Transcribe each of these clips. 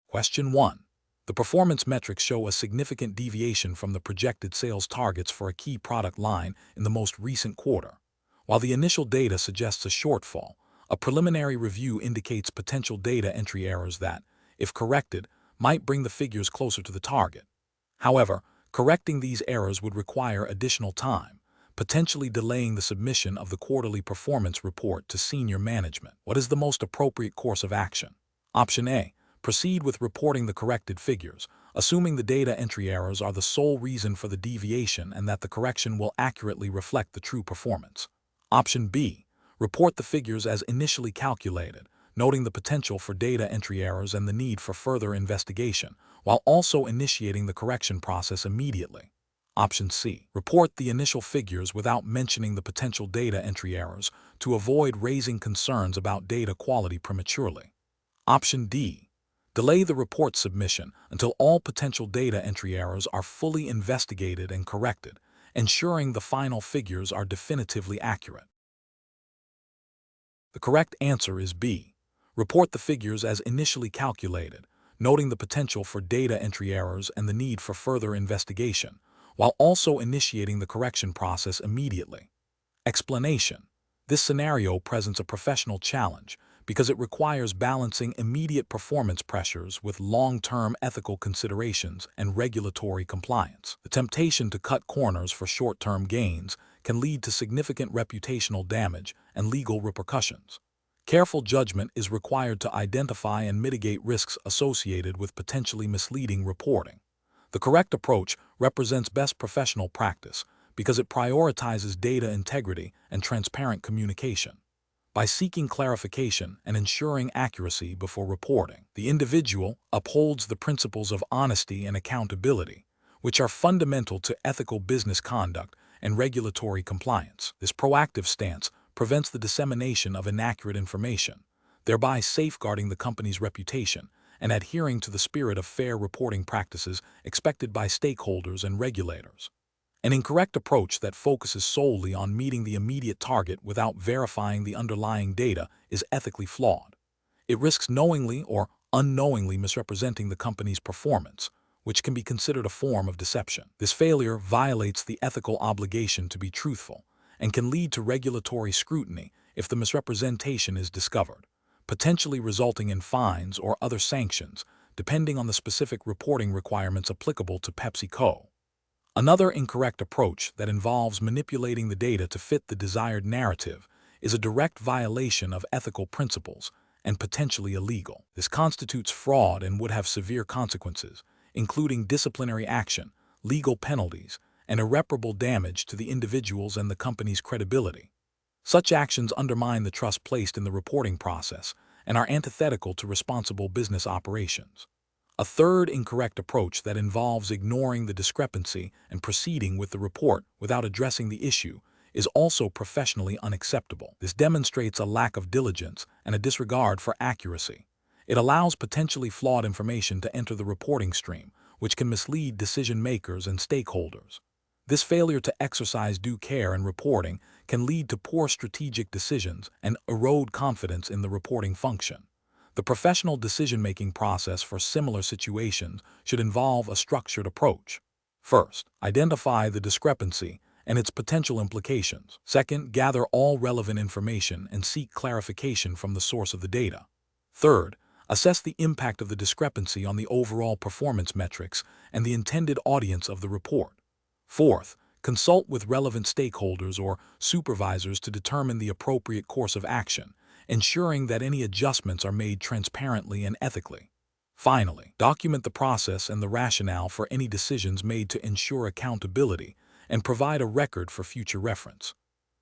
Question 1. The performance metrics show a significant deviation from the projected sales targets for a key product line in the most recent quarter. While the initial data suggests a shortfall, a preliminary review indicates potential data entry errors that, if corrected, might bring the figures closer to the target. However, correcting these errors would require additional time, potentially delaying the submission of the quarterly performance report to senior management. What is the most appropriate course of action? Option A. Proceed with reporting the corrected figures, assuming the data entry errors are the sole reason for the deviation and that the correction will accurately reflect the true performance. Option B. Report the figures as initially calculated, noting the potential for data entry errors and the need for further investigation, while also initiating the correction process immediately. Option C. Report the initial figures without mentioning the potential data entry errors to avoid raising concerns about data quality prematurely. Option D. Delay the report submission until all potential data entry errors are fully investigated and corrected, ensuring the final figures are definitively accurate. The correct answer is B. Report the figures as initially calculated, noting the potential for data entry errors and the need for further investigation, while also initiating the correction process immediately. Explanation: this scenario presents a professional challenge because it requires balancing immediate performance pressures with long-term ethical considerations and regulatory compliance. The temptation to cut corners for short-term gains can lead to significant reputational damage and legal repercussions. Careful judgment is required to identify and mitigate risks associated with potentially misleading reporting. The correct approach represents best professional practice because it prioritizes data integrity and transparent communication. By seeking clarification and ensuring accuracy before reporting, the individual upholds the principles of honesty and accountability, which are fundamental to ethical business conduct and regulatory compliance. This proactive stance prevents the dissemination of inaccurate information, thereby safeguarding the company's reputation and adhering to the spirit of fair reporting practices expected by stakeholders and regulators. An incorrect approach that focuses solely on meeting the immediate target without verifying the underlying data is ethically flawed. It risks knowingly or unknowingly misrepresenting the company's performance, which can be considered a form of deception. This failure violates the ethical obligation to be truthful and can lead to regulatory scrutiny if the misrepresentation is discovered, potentially resulting in fines or other sanctions, depending on the specific reporting requirements applicable to Pepsico. Another incorrect approach that involves manipulating the data to fit the desired narrative is a direct violation of ethical principles and potentially illegal. This constitutes fraud and would have severe consequences, including disciplinary action, legal penalties, and irreparable damage to the individuals and the company's credibility. Such actions undermine the trust placed in the reporting process and are antithetical to responsible business operations. A third incorrect approach that involves ignoring the discrepancy and proceeding with the report without addressing the issue is also professionally unacceptable. This demonstrates a lack of diligence and a disregard for accuracy. It allows potentially flawed information to enter the reporting stream, which can mislead decision-makers and stakeholders. This failure to exercise due care in reporting can lead to poor strategic decisions and erode confidence in the reporting function. The professional decision-making process for similar situations should involve a structured approach. First, identify the discrepancy and its potential implications. Second, gather all relevant information and seek clarification from the source of the data. Third, assess the impact of the discrepancy on the overall performance metrics and the intended audience of the report. Fourth, consult with relevant stakeholders or supervisors to determine the appropriate course of action, ensuring that any adjustments are made transparently and ethically. Finally, document the process and the rationale for any decisions made to ensure accountability and provide a record for future reference.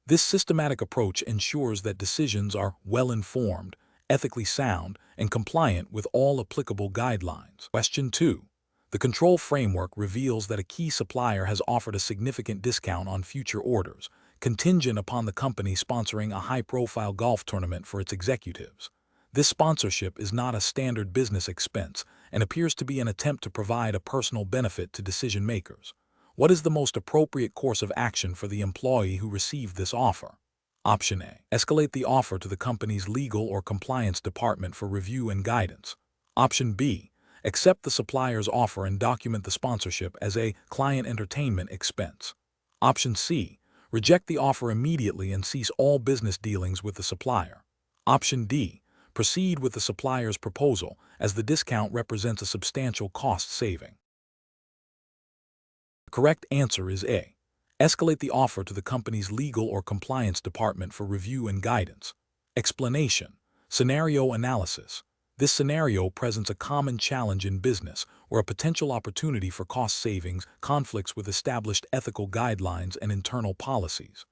This systematic approach ensures that decisions are well-informed, ethically sound, and compliant with all applicable guidelines. Question 2. The control framework reveals that a key supplier has offered a significant discount on future orders, contingent upon the company sponsoring a high-profile golf tournament for its executives. This sponsorship is not a standard business expense and appears to be an attempt to provide a personal benefit to decision-makers. What is the most appropriate course of action for the employee who received this offer? Option A. Escalate the offer to the company's legal or compliance department for review and guidance. Option B. Accept the supplier's offer and document the sponsorship as a client entertainment expense. Option C. Reject the offer immediately and cease all business dealings with the supplier. Option D. Proceed with the supplier's proposal, as the discount represents a substantial cost saving. The correct answer is A. Escalate the offer to the company's legal or compliance department for review and guidance. Explanation. Scenario analysis. This scenario presents a common challenge in business where a potential opportunity for cost savings conflicts with established ethical guidelines and internal policies.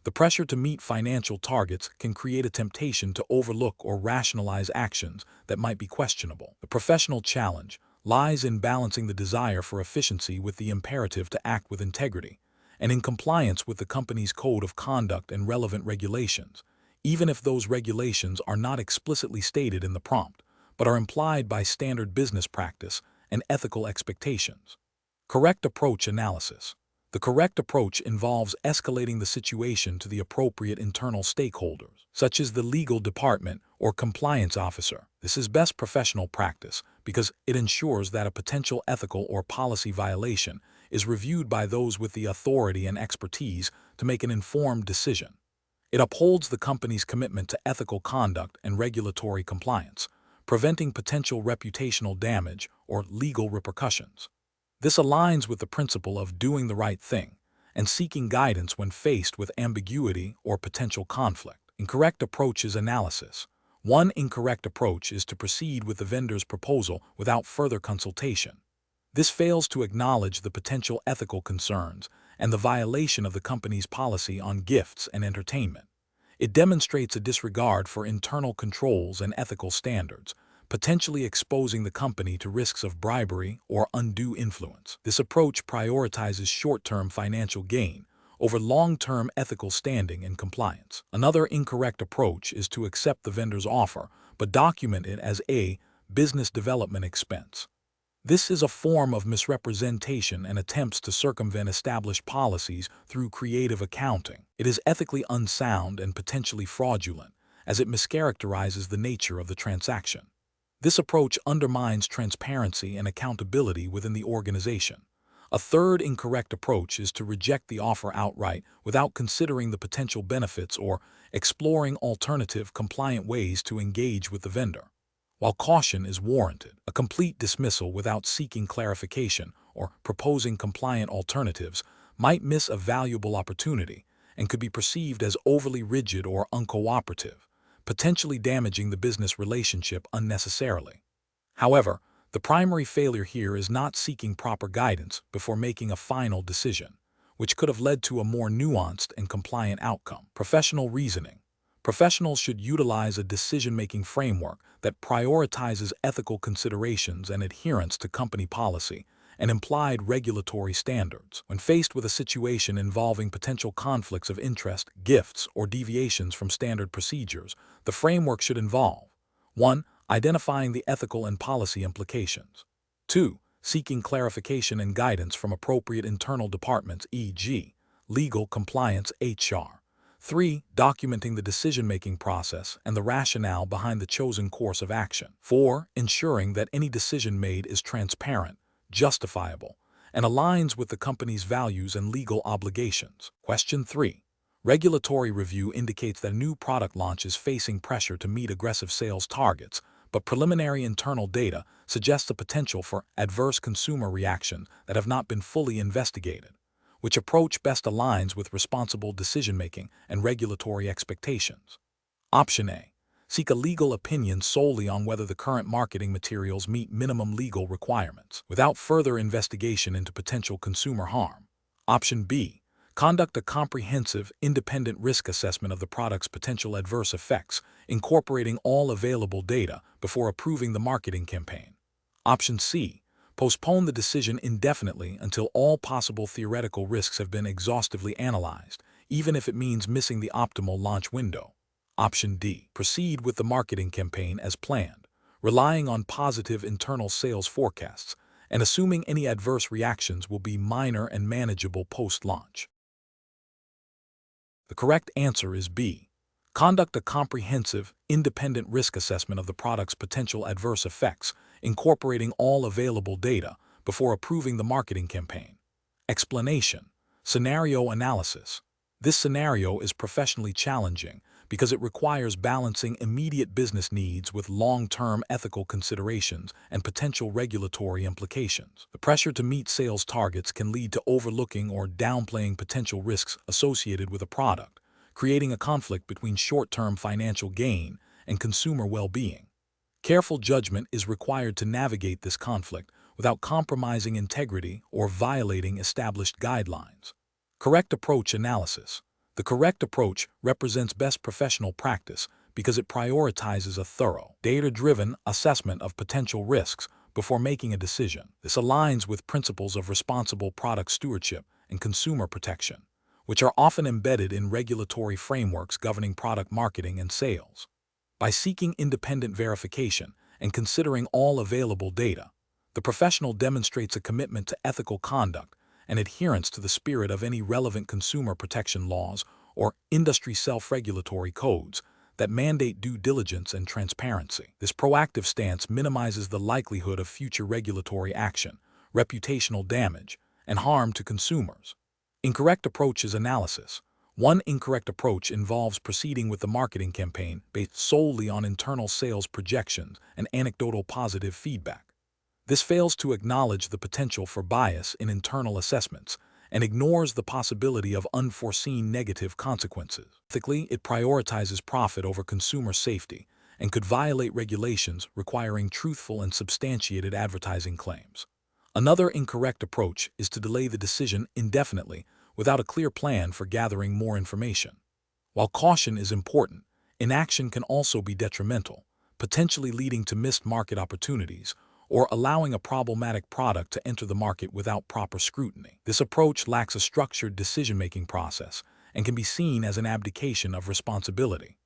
The pressure to meet financial targets can create a temptation to overlook or rationalize actions that might be questionable. The professional challenge lies in balancing the desire for efficiency with the imperative to act with integrity and in compliance with the company's code of conduct and relevant regulations, even if those regulations are not explicitly stated in the prompt, but are implied by standard business practice and ethical expectations. Correct approach analysis. The correct approach involves escalating the situation to the appropriate internal stakeholders, such as the legal department or compliance officer. This is best professional practice because it ensures that a potential ethical or policy violation is reviewed by those with the authority and expertise to make an informed decision. It upholds the company's commitment to ethical conduct and regulatory compliance, preventing potential reputational damage or legal repercussions. This aligns with the principle of doing the right thing and seeking guidance when faced with ambiguity or potential conflict. Incorrect approach is analysis. One incorrect approach is to proceed with the vendor's proposal without further consultation. This fails to acknowledge the potential ethical concerns and the violation of the company's policy on gifts and entertainment. It demonstrates a disregard for internal controls and ethical standards, potentially exposing the company to risks of bribery or undue influence. This approach prioritizes short-term financial gain over long-term ethical standing and compliance. Another incorrect approach is to accept the vendor's offer, but document it as a business development expense. This is a form of misrepresentation and attempts to circumvent established policies through creative accounting. It is ethically unsound and potentially fraudulent, as it mischaracterizes the nature of the transaction. This approach undermines transparency and accountability within the organization. A third incorrect approach is to reject the offer outright without considering the potential benefits or exploring alternative compliant ways to engage with the vendor. While caution is warranted, a complete dismissal without seeking clarification or proposing compliant alternatives might miss a valuable opportunity and could be perceived as overly rigid or uncooperative, potentially damaging the business relationship unnecessarily. However, the primary failure here is not seeking proper guidance before making a final decision, which could have led to a more nuanced and compliant outcome. Professional reasoning. Professionals should utilize a decision-making framework that prioritizes ethical considerations and adherence to company policy and implied regulatory standards. When faced with a situation involving potential conflicts of interest, gifts, or deviations from standard procedures, the framework should involve 1. Identifying the ethical and policy implications. 2. Seeking clarification and guidance from appropriate internal departments, e.g., legal, compliance, HR. 3. Documenting the decision-making process and the rationale behind the chosen course of action. 4. Ensuring that any decision made is transparent, justifiable, and aligns with the company's values and legal obligations. Question 3. Regulatory review indicates that a new product launch is facing pressure to meet aggressive sales targets, but preliminary internal data suggests the potential for adverse consumer reactions that have not been fully investigated. Which approach best aligns with responsible decision-making and regulatory expectations? Option A. Seek a legal opinion solely on whether the current marketing materials meet minimum legal requirements, without further investigation into potential consumer harm. Option B. Conduct a comprehensive, independent risk assessment of the product's potential adverse effects, incorporating all available data before approving the marketing campaign. Option C. Postpone the decision indefinitely until all possible theoretical risks have been exhaustively analyzed, even if it means missing the optimal launch window. Option D. Proceed with the marketing campaign as planned, relying on positive internal sales forecasts and assuming any adverse reactions will be minor and manageable post-launch. The correct answer is B. Conduct a comprehensive, independent risk assessment of the product's potential adverse effects, incorporating all available data before approving the marketing campaign. Explanation: scenario analysis. This scenario is professionally challenging because it requires balancing immediate business needs with long-term ethical considerations and potential regulatory implications. The pressure to meet sales targets can lead to overlooking or downplaying potential risks associated with a product, creating a conflict between short-term financial gain and consumer well-being. Careful judgment is required to navigate this conflict without compromising integrity or violating established guidelines. Correct approach analysis. The correct approach represents best professional practice because it prioritizes a thorough, data-driven assessment of potential risks before making a decision. This aligns with principles of responsible product stewardship and consumer protection, which are often embedded in regulatory frameworks governing product marketing and sales. By seeking independent verification and considering all available data, the professional demonstrates a commitment to ethical conduct and adherence to the spirit of any relevant consumer protection laws or industry self-regulatory codes that mandate due diligence and transparency. This proactive stance minimizes the likelihood of future regulatory action, reputational damage, and harm to consumers. Incorrect approaches analysis. One incorrect approach involves proceeding with the marketing campaign based solely on internal sales projections and anecdotal positive feedback. This fails to acknowledge the potential for bias in internal assessments and ignores the possibility of unforeseen negative consequences. Ethically, it prioritizes profit over consumer safety and could violate regulations requiring truthful and substantiated advertising claims. Another incorrect approach is to delay the decision indefinitely without a clear plan for gathering more information. While caution is important, inaction can also be detrimental, potentially leading to missed market opportunities or allowing a problematic product to enter the market without proper scrutiny. This approach lacks a structured decision-making process and can be seen as an abdication of responsibility.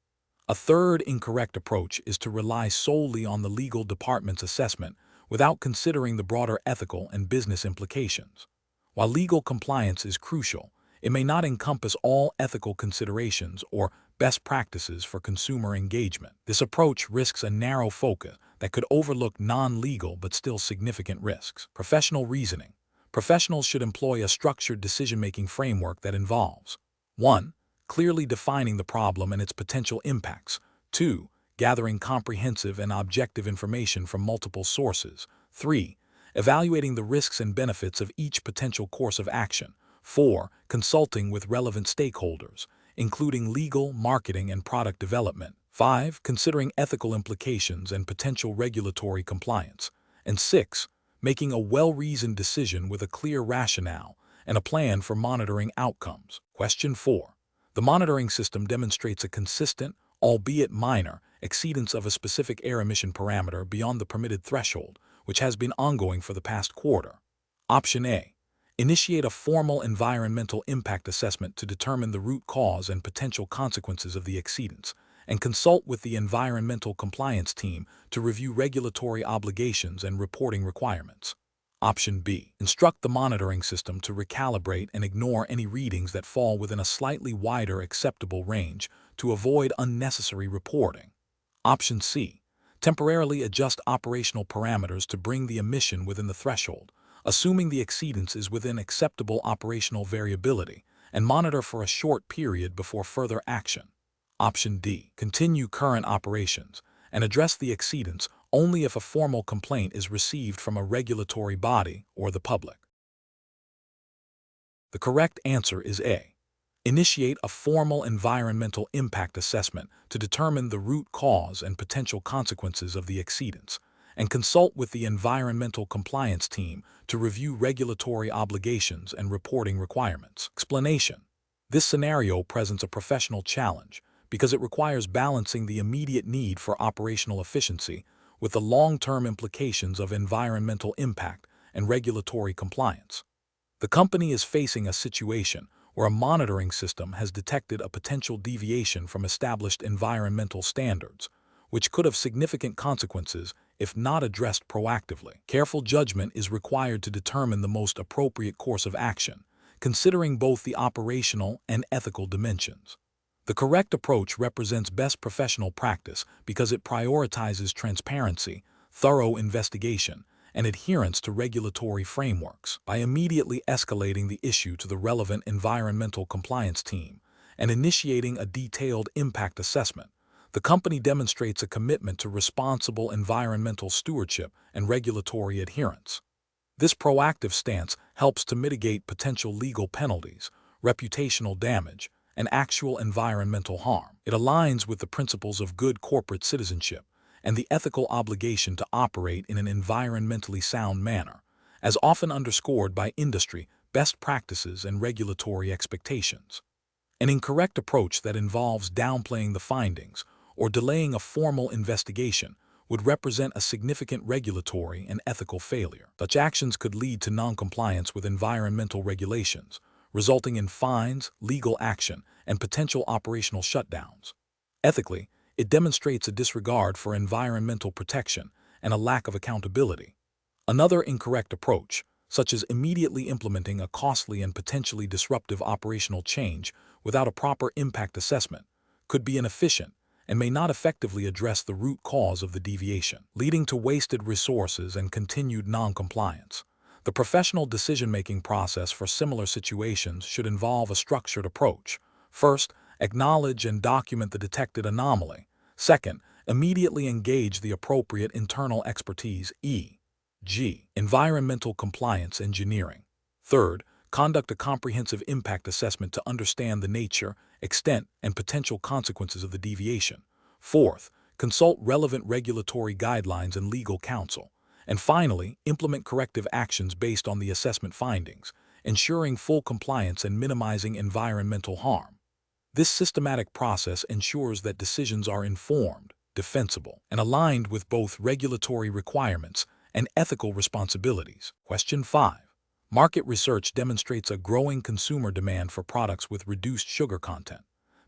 A third incorrect approach is to rely solely on the legal department's assessment without considering the broader ethical and business implications. While legal compliance is crucial, it may not encompass all ethical considerations or best practices for consumer engagement. This approach risks a narrow focus that could overlook non-legal but still significant risks. Professional reasoning. Professionals should employ a structured decision-making framework that involves 1. Clearly defining the problem and its potential impacts. 2. Gathering comprehensive and objective information from multiple sources. 3. Evaluating the risks and benefits of each potential course of action. 4. Consulting with relevant stakeholders, including legal, marketing, and product development. 5. Considering ethical implications and potential regulatory compliance. And 6. Making a well-reasoned decision with a clear rationale and a plan for monitoring outcomes. Question 4. The monitoring system demonstrates a consistent, albeit minor, exceedance of a specific air emission parameter beyond the permitted threshold, which has been ongoing for the past quarter. Option A. Initiate a formal environmental impact assessment to determine the root cause and potential consequences of the exceedance, and consult with the environmental compliance team to review regulatory obligations and reporting requirements. Option B. Instruct the monitoring system to recalibrate and ignore any readings that fall within a slightly wider acceptable range to avoid unnecessary reporting. Option C. Temporarily adjust operational parameters to bring the emission within the threshold, assuming the exceedance is within acceptable operational variability, and monitor for a short period before further action. Option D. Continue current operations and address the exceedance only if a formal complaint is received from a regulatory body or the public. The correct answer is A. Initiate a formal environmental impact assessment to determine the root cause and potential consequences of the exceedance, and consult with the environmental compliance team to review regulatory obligations and reporting requirements. Explanation. This scenario presents a professional challenge because it requires balancing the immediate need for operational efficiency with the long-term implications of environmental impact and regulatory compliance. The company is facing a situation where a monitoring system has detected a potential deviation from established environmental standards, which could have significant consequences if not addressed proactively. Careful judgment is required to determine the most appropriate course of action, considering both the operational and ethical dimensions. The correct approach represents best professional practice because it prioritizes transparency, thorough investigation, and adherence to regulatory frameworks. By immediately escalating the issue to the relevant environmental compliance team and initiating a detailed impact assessment, the company demonstrates a commitment to responsible environmental stewardship and regulatory adherence. This proactive stance helps to mitigate potential legal penalties, reputational damage, and actual environmental harm. It aligns with the principles of good corporate citizenship and the ethical obligation to operate in an environmentally sound manner, as often underscored by industry best practices and regulatory expectations. An incorrect approach that involves downplaying the findings or delaying a formal investigation would represent a significant regulatory and ethical failure. Such actions could lead to noncompliance with environmental regulations, resulting in fines, legal action, and potential operational shutdowns. Ethically, it demonstrates a disregard for environmental protection and a lack of accountability. Another incorrect approach, such as immediately implementing a costly and potentially disruptive operational change without a proper impact assessment, could be inefficient and may not effectively address the root cause of the deviation, leading to wasted resources and continued noncompliance. The professional decision-making process for similar situations should involve a structured approach. First, acknowledge and document the detected anomaly. Second, immediately engage the appropriate internal expertise, e.g., environmental compliance engineering. Third, conduct a comprehensive impact assessment to understand the nature, extent, and potential consequences of the deviation. Fourth, consult relevant regulatory guidelines and legal counsel. And finally, implement corrective actions based on the assessment findings, ensuring full compliance and minimizing environmental harm. This systematic process ensures that decisions are informed, defensible, and aligned with both regulatory requirements and ethical responsibilities. Question 5. Market research demonstrates a growing consumer demand for products with reduced sugar content.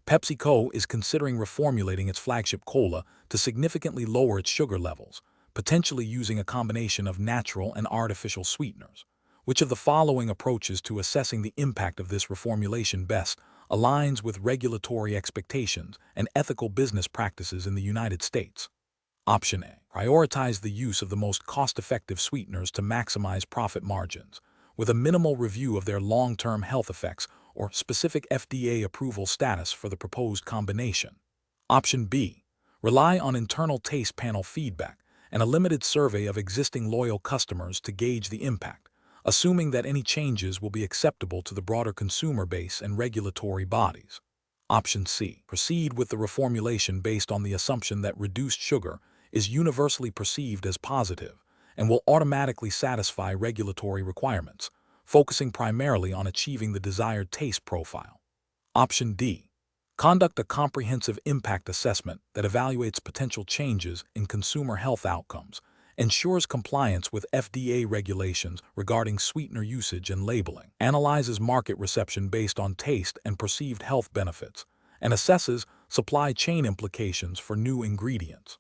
Pepsico is considering reformulating its flagship cola to significantly lower its sugar levels, potentially using a combination of natural and artificial sweeteners. Which of the following approaches to assessing the impact of this reformulation best aligns with regulatory expectations and ethical business practices in the United States? Option A. Prioritize the use of the most cost-effective sweeteners to maximize profit margins, with a minimal review of their long-term health effects or specific FDA approval status for the proposed combination. Option B. Rely on internal taste panel feedback and a limited survey of existing loyal customers to gauge the impact, assuming that any changes will be acceptable to the broader consumer base and regulatory bodies. Option C. Proceed with the reformulation based on the assumption that reduced sugar is universally perceived as positive and will automatically satisfy regulatory requirements, focusing primarily on achieving the desired taste profile. Option D. Conduct a comprehensive impact assessment that evaluates potential changes in consumer health outcomes, ensures compliance with FDA regulations regarding sweetener usage and labeling, analyzes market reception based on taste and perceived health benefits, and assesses supply chain implications for new ingredients.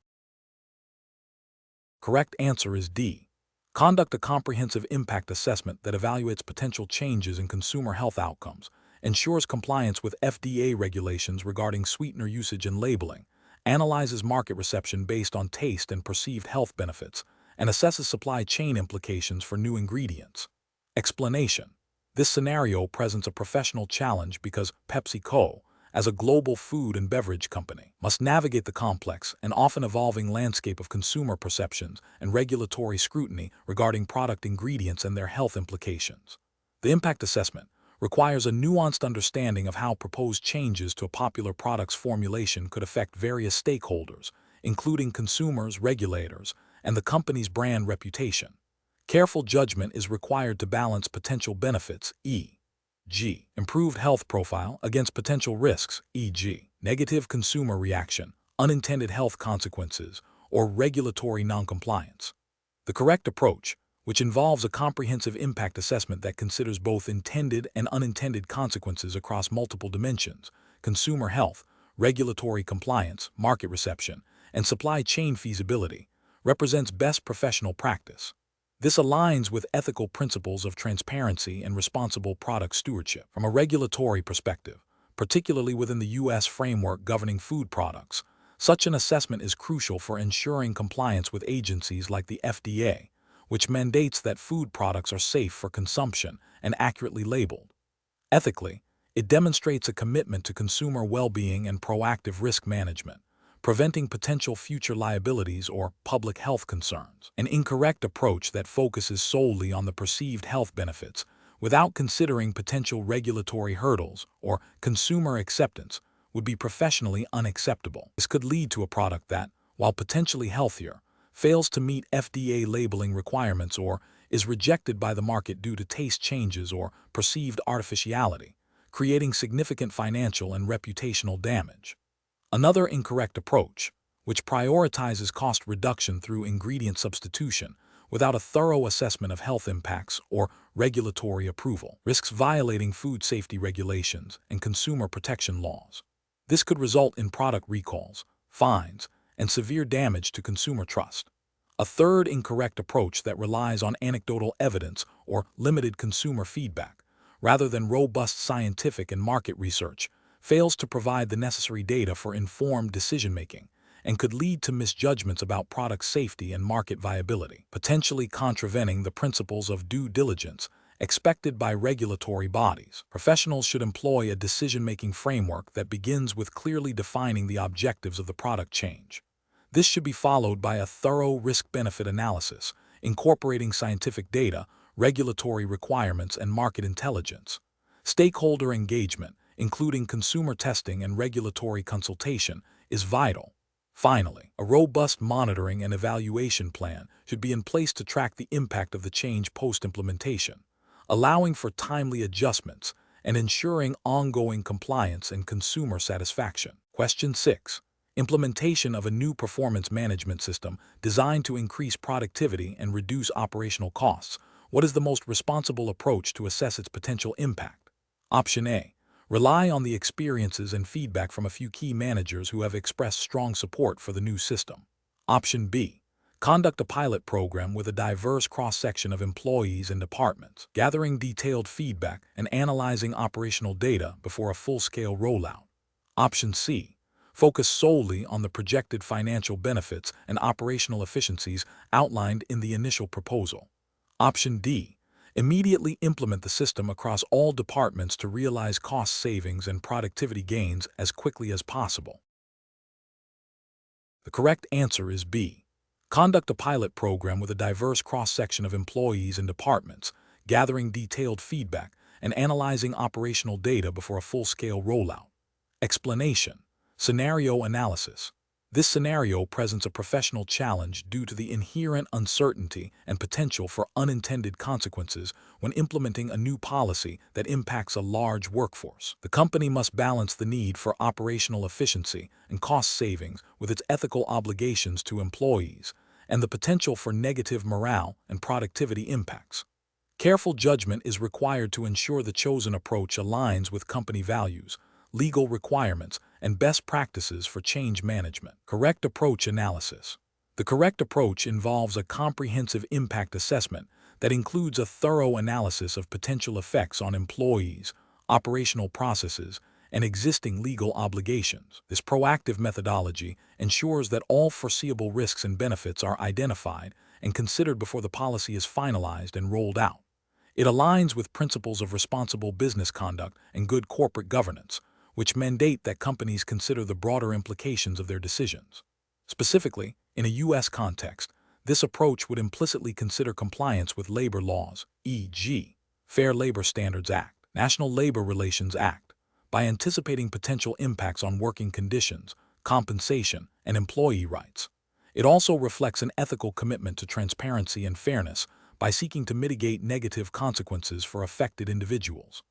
Correct answer is D. Conduct a comprehensive impact assessment that evaluates potential changes in consumer health outcomes, ensures compliance with FDA regulations regarding sweetener usage and labeling, analyzes market reception based on taste and perceived health benefits, and assesses supply chain implications for new ingredients. Explanation. This scenario presents a professional challenge because PepsiCo, as a global food and beverage company, must navigate the complex and often evolving landscape of consumer perceptions and regulatory scrutiny regarding product ingredients and their health implications. The impact assessment requires a nuanced understanding of how proposed changes to a popular product's formulation could affect various stakeholders, including consumers, regulators, and the company's brand reputation. Careful judgment is required to balance potential benefits, e.g., improved health profile, against potential risks, e.g., negative consumer reaction, unintended health consequences, or regulatory noncompliance. The correct approach, which involves a comprehensive impact assessment that considers both intended and unintended consequences across multiple dimensions, consumer health, regulatory compliance, market reception, and supply chain feasibility, represents best professional practice. This aligns with ethical principles of transparency and responsible product stewardship. From a regulatory perspective, particularly within the U.S. framework governing food products, Such an assessment is crucial for ensuring compliance with agencies like the FDA, which mandates that food products are safe for consumption and accurately labeled. Ethically, it demonstrates a commitment to consumer well-being and proactive risk management, preventing potential future liabilities or public health concerns. An incorrect approach that focuses solely on the perceived health benefits without considering potential regulatory hurdles or consumer acceptance would be professionally unacceptable. This could lead to a product that, while potentially healthier, fails to meet FDA labeling requirements or is rejected by the market due to taste changes or perceived artificiality, creating significant financial and reputational damage. Another incorrect approach, which prioritizes cost reduction through ingredient substitution without a thorough assessment of health impacts or regulatory approval, risks violating food safety regulations and consumer protection laws. This could result in product recalls, fines, and severe damage to consumer trust. A third incorrect approach that relies on anecdotal evidence or limited consumer feedback, rather than robust scientific and market research, fails to provide the necessary data for informed decision-making and could lead to misjudgments about product safety and market viability, potentially contravening the principles of due diligence expected by regulatory bodies. Professionals should employ a decision-making framework that begins with clearly defining the objectives of the product change. This should be followed by a thorough risk-benefit analysis, incorporating scientific data, regulatory requirements, and market intelligence. Stakeholder engagement, including consumer testing and regulatory consultation, is vital. Finally, a robust monitoring and evaluation plan should be in place to track the impact of the change post-implementation, allowing for timely adjustments and ensuring ongoing compliance and consumer satisfaction. Question 6. Implementation of a new performance management system designed to increase productivity and reduce operational costs. What is the most responsible approach to assess its potential impact? Option A. Rely on the experiences and feedback from a few key managers who have expressed strong support for the new system. Option B. Conduct a pilot program with a diverse cross-section of employees and departments, gathering detailed feedback and analyzing operational data before a full-scale rollout. Option C. Focus solely on the projected financial benefits and operational efficiencies outlined in the initial proposal. Option D. Immediately implement the system across all departments to realize cost savings and productivity gains as quickly as possible. The correct answer is B. Conduct a pilot program with a diverse cross-section of employees and departments, gathering detailed feedback and analyzing operational data before a full-scale rollout. Explanation. Scenario analysis. This scenario presents a professional challenge due to the inherent uncertainty and potential for unintended consequences when implementing a new policy that impacts a large workforce. The company must balance the need for operational efficiency and cost savings with its ethical obligations to employees and the potential for negative morale and productivity impacts. Careful judgment is required to ensure the chosen approach aligns with company values, legal requirements, and best practices for change management. Correct approach analysis. The correct approach involves a comprehensive impact assessment that includes a thorough analysis of potential effects on employees, operational processes, and existing legal obligations. This proactive methodology ensures that all foreseeable risks and benefits are identified and considered before the policy is finalized and rolled out. It aligns with principles of responsible business conduct and good corporate governance, which mandate that companies consider the broader implications of their decisions. Specifically, in a U.S. context, this approach would implicitly consider compliance with labor laws, e.g., Fair Labor Standards Act, National Labor Relations Act, by anticipating potential impacts on working conditions, compensation, and employee rights. It also reflects an ethical commitment to transparency and fairness by seeking to mitigate negative consequences for affected individuals.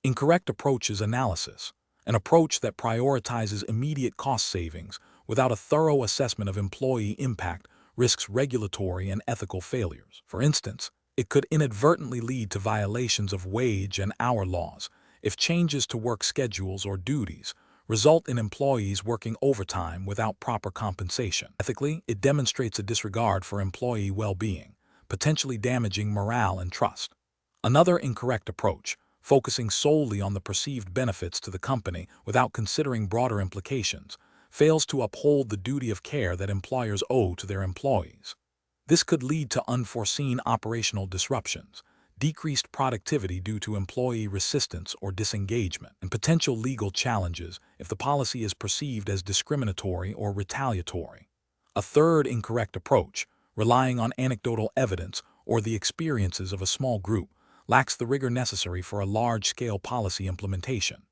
Incorrect approaches analysis. An approach that prioritizes immediate cost savings without a thorough assessment of employee impact risks regulatory and ethical failures. For instance, it could inadvertently lead to violations of wage and hour laws if changes to work schedules or duties result in employees working overtime without proper compensation. Ethically, it demonstrates a disregard for employee well-being, potentially damaging morale and trust. Another incorrect approach, focusing solely on the perceived benefits to the company without considering broader implications, fails to uphold the duty of care that employers owe to their employees. This could lead to unforeseen operational disruptions, decreased productivity due to employee resistance or disengagement, and potential legal challenges if the policy is perceived as discriminatory or retaliatory. A third incorrect approach, relying on anecdotal evidence or the experiences of a small group, lacks the rigor necessary for a large-scale policy implementation.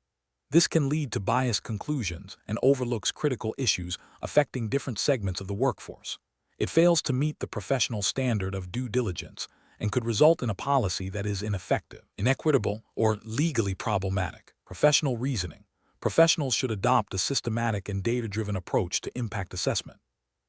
This can lead to biased conclusions and overlooks critical issues affecting different segments of the workforce. It fails to meet the professional standard of due diligence and could result in a policy that is ineffective, inequitable, or legally problematic. Professional reasoning. Professionals should adopt a systematic and data-driven approach to impact assessment.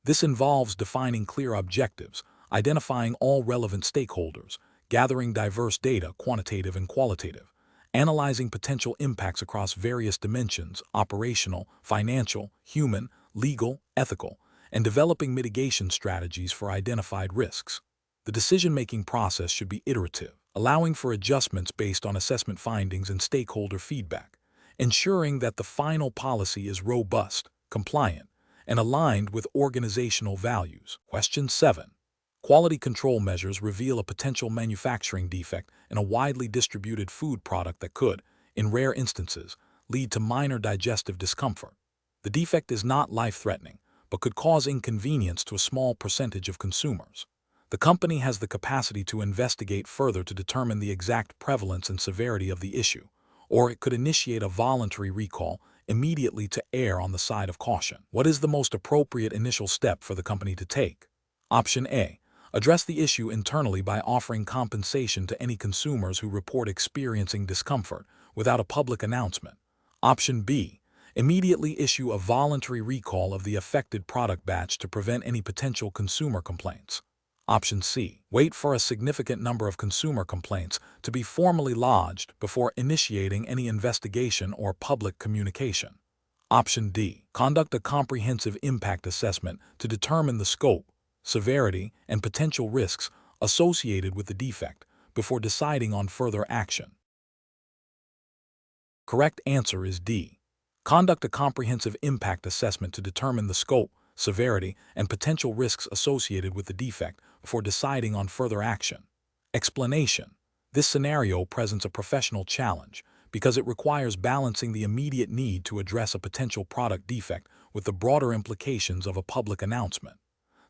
This involves defining clear objectives, identifying all relevant stakeholders, gathering diverse data, quantitative and qualitative, analyzing potential impacts across various dimensions, operational, financial, human, legal, ethical, and developing mitigation strategies for identified risks. The decision-making process should be iterative, allowing for adjustments based on assessment findings and stakeholder feedback, ensuring that the final policy is robust, compliant, and aligned with organizational values. Question 7. Quality control measures reveal a potential manufacturing defect in a widely distributed food product that could, in rare instances, lead to minor digestive discomfort. The defect is not life-threatening, but could cause inconvenience to a small percentage of consumers. The company has the capacity to investigate further to determine the exact prevalence and severity of the issue, or it could initiate a voluntary recall immediately to err on the side of caution. What is the most appropriate initial step for the company to take? Option A. Address the issue internally by offering compensation to any consumers who report experiencing discomfort without a public announcement. Option B. Immediately issue a voluntary recall of the affected product batch to prevent any potential consumer complaints. Option C. Wait for a significant number of consumer complaints to be formally lodged before initiating any investigation or public communication. Option D. Conduct a comprehensive impact assessment to determine the scope, severity, and potential risks associated with the defect before deciding on further action. Correct answer is D. Conduct a comprehensive impact assessment to determine the scope, severity, and potential risks associated with the defect before deciding on further action. Explanation. This scenario presents a professional challenge because it requires balancing the immediate need to address a potential product defect with the broader implications of a public announcement.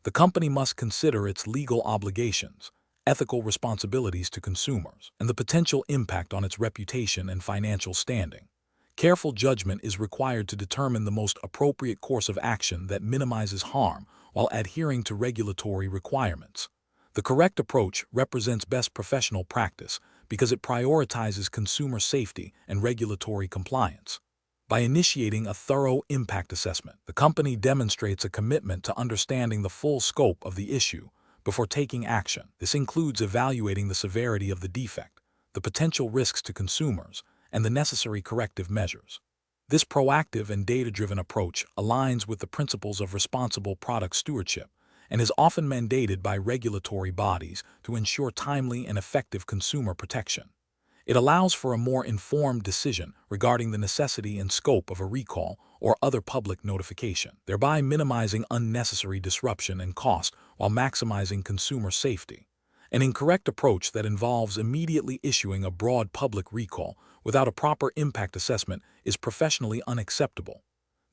The company must consider its legal obligations, ethical responsibilities to consumers, and the potential impact on its reputation and financial standing. Careful judgment is required to determine the most appropriate course of action that minimizes harm while adhering to regulatory requirements. The correct approach represents best professional practice because it prioritizes consumer safety and regulatory compliance. By initiating a thorough impact assessment, the company demonstrates a commitment to understanding the full scope of the issue before taking action. This includes evaluating the severity of the defect, the potential risks to consumers, and the necessary corrective measures. This proactive and data-driven approach aligns with the principles of responsible product stewardship and is often mandated by regulatory bodies to ensure timely and effective consumer protection. It allows for a more informed decision regarding the necessity and scope of a recall or other public notification, thereby minimizing unnecessary disruption and cost while maximizing consumer safety. An incorrect approach that involves immediately issuing a broad public recall without a proper impact assessment is professionally unacceptable.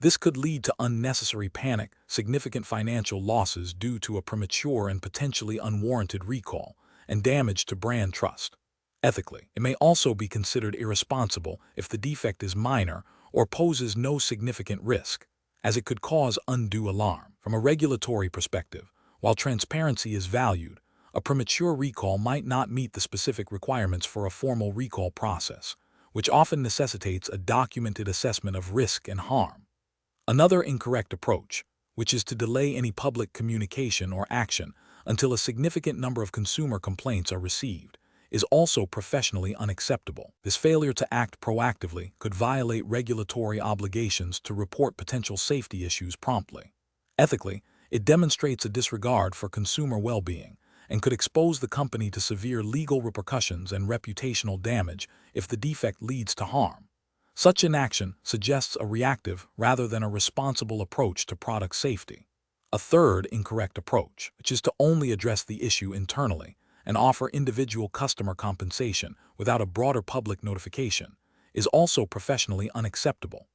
This could lead to unnecessary panic, significant financial losses due to a premature and potentially unwarranted recall, and damage to brand trust. Ethically, it may also be considered irresponsible if the defect is minor or poses no significant risk, as it could cause undue alarm. From a regulatory perspective, while transparency is valued, a premature recall might not meet the specific requirements for a formal recall process, which often necessitates a documented assessment of risk and harm. Another incorrect approach, which is to delay any public communication or action until a significant number of consumer complaints are received, is also professionally unacceptable. This failure to act proactively could violate regulatory obligations to report potential safety issues promptly. Ethically, it demonstrates a disregard for consumer well-being and could expose the company to severe legal repercussions and reputational damage if the defect leads to harm. Such inaction suggests a reactive rather than a responsible approach to product safety. A third incorrect approach, which is to only address the issue internally and offer individual customer compensation without a broader public notification, is also professionally unacceptable.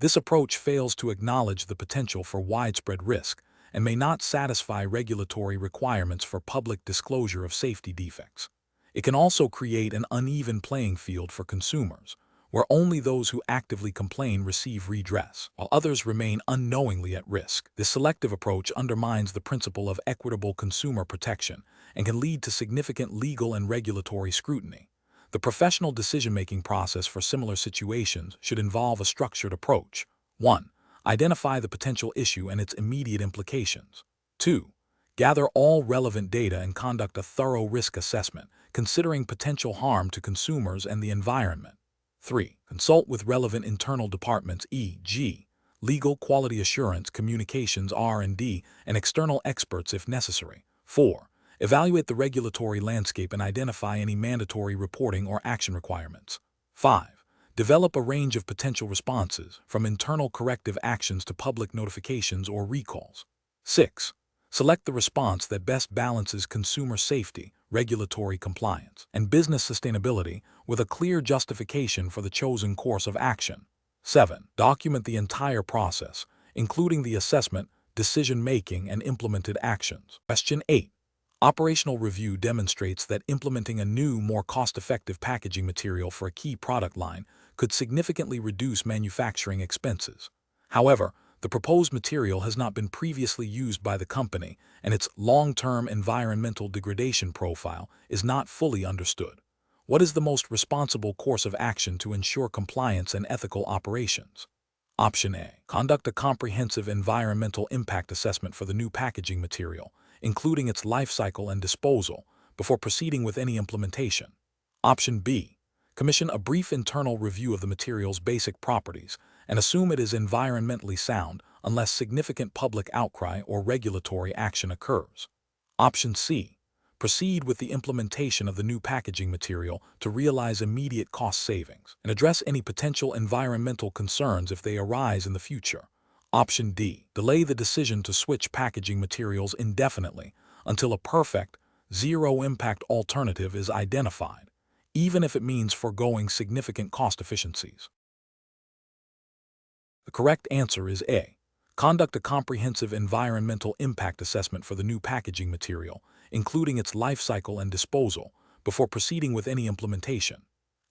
This approach fails to acknowledge the potential for widespread risk and may not satisfy regulatory requirements for public disclosure of safety defects. It can also create an uneven playing field for consumers, where only those who actively complain receive redress, while others remain unknowingly at risk. This selective approach undermines the principle of equitable consumer protection and can lead to significant legal and regulatory scrutiny. The professional decision-making process for similar situations should involve a structured approach. 1. Identify the potential issue and its immediate implications. 2. Gather all relevant data and conduct a thorough risk assessment, considering potential harm to consumers and the environment. 3. Consult with relevant internal departments, e.g., legal, quality assurance, communications, R&D, and external experts if necessary. 4. Evaluate the regulatory landscape and identify any mandatory reporting or action requirements. 5. Develop a range of potential responses, from internal corrective actions to public notifications or recalls. 6. Select the response that best balances consumer safety, regulatory compliance, and business sustainability with a clear justification for the chosen course of action. 7. Document the entire process, including the assessment, decision-making, and implemented actions. Question 8. Operational review demonstrates that implementing a new, more cost-effective packaging material for a key product line could significantly reduce manufacturing expenses. However, the proposed material has not been previously used by the company, and its long-term environmental degradation profile is not fully understood. What is the most responsible course of action to ensure compliance and ethical operations? Option A. Conduct a comprehensive environmental impact assessment for the new packaging material, including its life cycle and disposal, before proceeding with any implementation. Option B. Commission a brief internal review of the material's basic properties and assume it is environmentally sound unless significant public outcry or regulatory action occurs. Option C. Proceed with the implementation of the new packaging material to realize immediate cost savings and address any potential environmental concerns if they arise in the future. Option D. Delay the decision to switch packaging materials indefinitely until a perfect, zero-impact alternative is identified, even if it means foregoing significant cost efficiencies. The correct answer is A. Conduct a comprehensive environmental impact assessment for the new packaging material, including its life cycle and disposal, before proceeding with any implementation.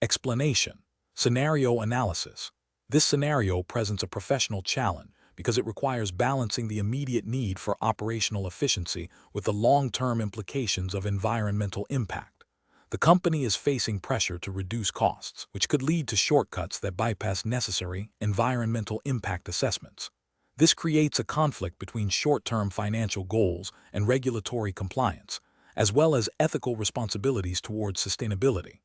Explanation. Scenario analysis. This scenario presents a professional challenge because it requires balancing the immediate need for operational efficiency with the long-term implications of environmental impact. The company is facing pressure to reduce costs, which could lead to shortcuts that bypass necessary environmental impact assessments. This creates a conflict between short-term financial goals and regulatory compliance, as well as ethical responsibilities towards sustainability.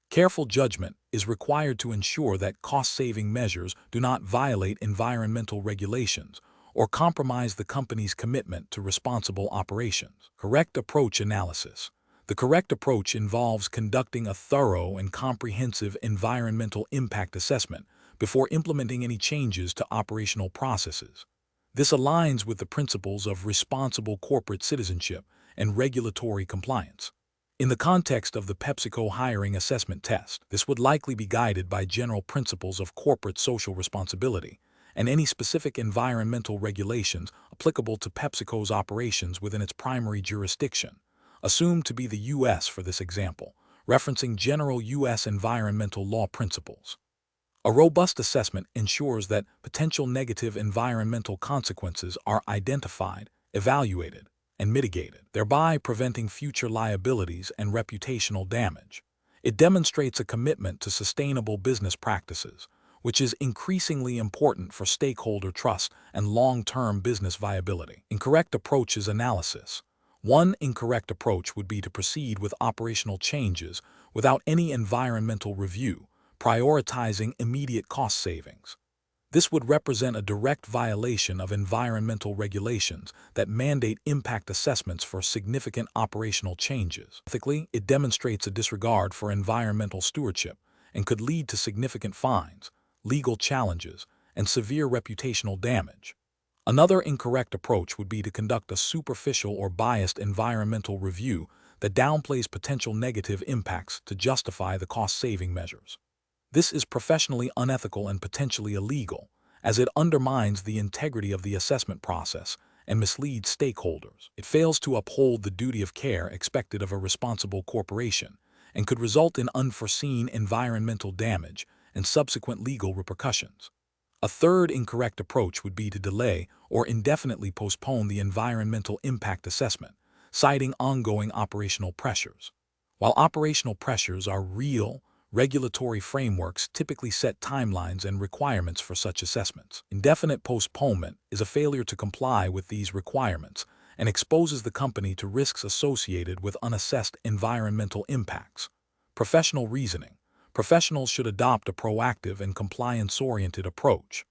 Careful judgment is required to ensure that cost-saving measures do not violate environmental regulations or compromise the company's commitment to responsible operations. Correct approach analysis. The correct approach involves conducting a thorough and comprehensive environmental impact assessment before implementing any changes to operational processes. This aligns with the principles of responsible corporate citizenship and regulatory compliance. In the context of the Pepsico hiring assessment test, this would likely be guided by general principles of corporate social responsibility and any specific environmental regulations applicable to PepsiCo's operations within its primary jurisdiction, assumed to be the U.S. for this example, referencing general U.S. environmental law principles. A robust assessment ensures that potential negative environmental consequences are identified, evaluated, and mitigated, thereby preventing future liabilities and reputational damage. It demonstrates a commitment to sustainable business practices, which is increasingly important for stakeholder trust and long-term business viability. Incorrect approaches analysis. One incorrect approach would be to proceed with operational changes without any environmental review, prioritizing immediate cost savings. This would represent a direct violation of environmental regulations that mandate impact assessments for significant operational changes. Ethically, it demonstrates a disregard for environmental stewardship and could lead to significant fines, legal challenges, and severe reputational damage. Another incorrect approach would be to conduct a superficial or biased environmental review that downplays potential negative impacts to justify the cost-saving measures. This is professionally unethical and potentially illegal, as it undermines the integrity of the assessment process and misleads stakeholders. It fails to uphold the duty of care expected of a responsible corporation and could result in unforeseen environmental damage and subsequent legal repercussions. A third incorrect approach would be to delay or indefinitely postpone the environmental impact assessment, citing ongoing operational pressures. While operational pressures are real, regulatory frameworks typically set timelines and requirements for such assessments. Indefinite postponement is a failure to comply with these requirements and exposes the company to risks associated with unassessed environmental impacts. Professional reasoning. Professionals should adopt a proactive and compliance-oriented approach.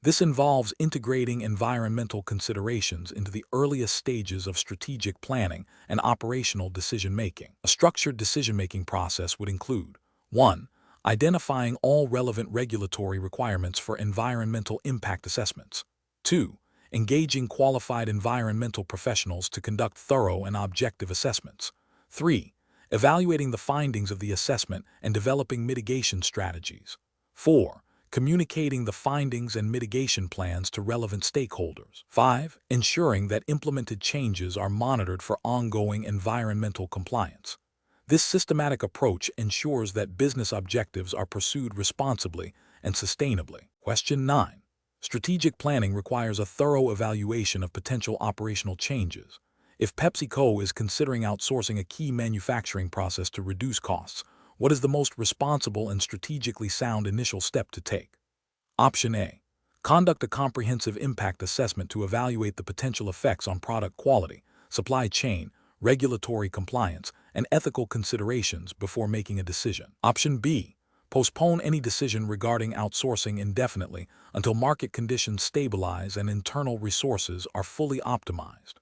This involves integrating environmental considerations into the earliest stages of strategic planning and operational decision-making. A structured decision-making process would include 1. Identifying all relevant regulatory requirements for environmental impact assessments. 2. Engaging qualified environmental professionals to conduct thorough and objective assessments. 3. Evaluating the findings of the assessment and developing mitigation strategies. 4. Communicating the findings and mitigation plans to relevant stakeholders. 5. Ensuring that implemented changes are monitored for ongoing environmental compliance. This systematic approach ensures that business objectives are pursued responsibly and sustainably. Question 9. Strategic planning requires a thorough evaluation of potential operational changes. If PepsiCo is considering outsourcing a key manufacturing process to reduce costs, what is the most responsible and strategically sound initial step to take? Option A. Conduct a comprehensive impact assessment to evaluate the potential effects on product quality, supply chain, regulatory compliance, and ethical considerations before making a decision. Option B. Postpone any decision regarding outsourcing indefinitely until market conditions stabilize and internal resources are fully optimized.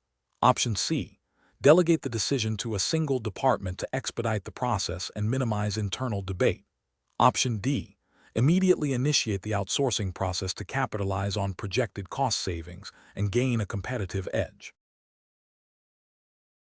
Option C. Delegate the decision to a single department to expedite the process and minimize internal debate. Option D. Immediately initiate the outsourcing process to capitalize on projected cost savings and gain a competitive edge.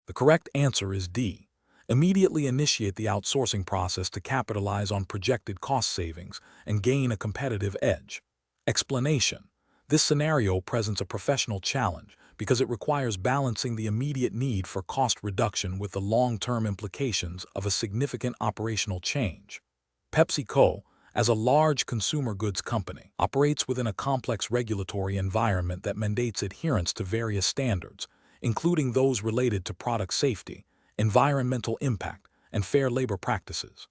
The correct answer is D. Immediately initiate the outsourcing process to capitalize on projected cost savings and gain a competitive edge. Explanation. This scenario presents a professional challenge because it requires balancing the immediate need for cost reduction with the long-term implications of a significant operational change. PepsiCo, as a large consumer goods company, operates within a complex regulatory environment that mandates adherence to various standards, including those related to product safety, environmental impact, and fair labor practices.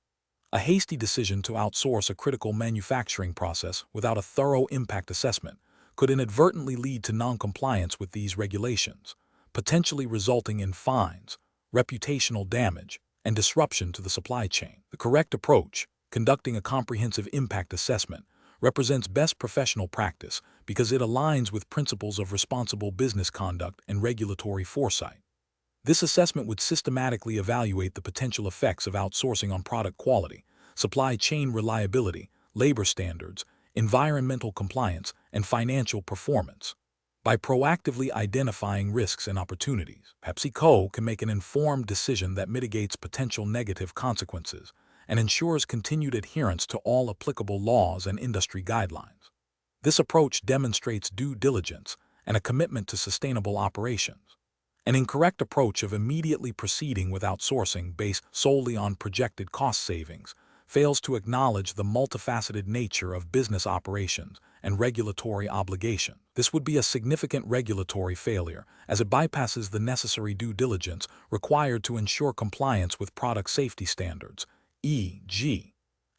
A hasty decision to outsource a critical manufacturing process without a thorough impact assessment could inadvertently lead to non-compliance with these regulations, potentially resulting in fines, reputational damage, and disruption to the supply chain. The correct approach, conducting a comprehensive impact assessment, represents best professional practice because it aligns with principles of responsible business conduct and regulatory foresight. This assessment would systematically evaluate the potential effects of outsourcing on product quality, supply chain reliability, labor standards, environmental compliance, and financial performance. By proactively identifying risks and opportunities, PepsiCo can make an informed decision that mitigates potential negative consequences and ensures continued adherence to all applicable laws and industry guidelines. This approach demonstrates due diligence and a commitment to sustainable operations. An incorrect approach of immediately proceeding with outsourcing based solely on projected cost savings fails to acknowledge the multifaceted nature of business operations and regulatory obligation. This would be a significant regulatory failure as it bypasses the necessary due diligence required to ensure compliance with product safety standards, e.g.,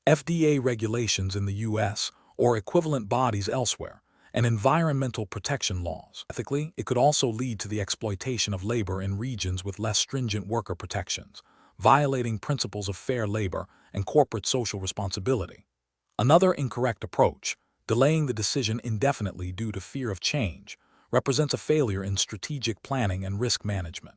FDA regulations in the U.S. or equivalent bodies elsewhere, and environmental protection laws. Ethically, it could also lead to the exploitation of labor in regions with less stringent worker protections, violating principles of fair labor and corporate social responsibility. Another incorrect approach, delaying the decision indefinitely due to fear of change, represents a failure in strategic planning and risk management.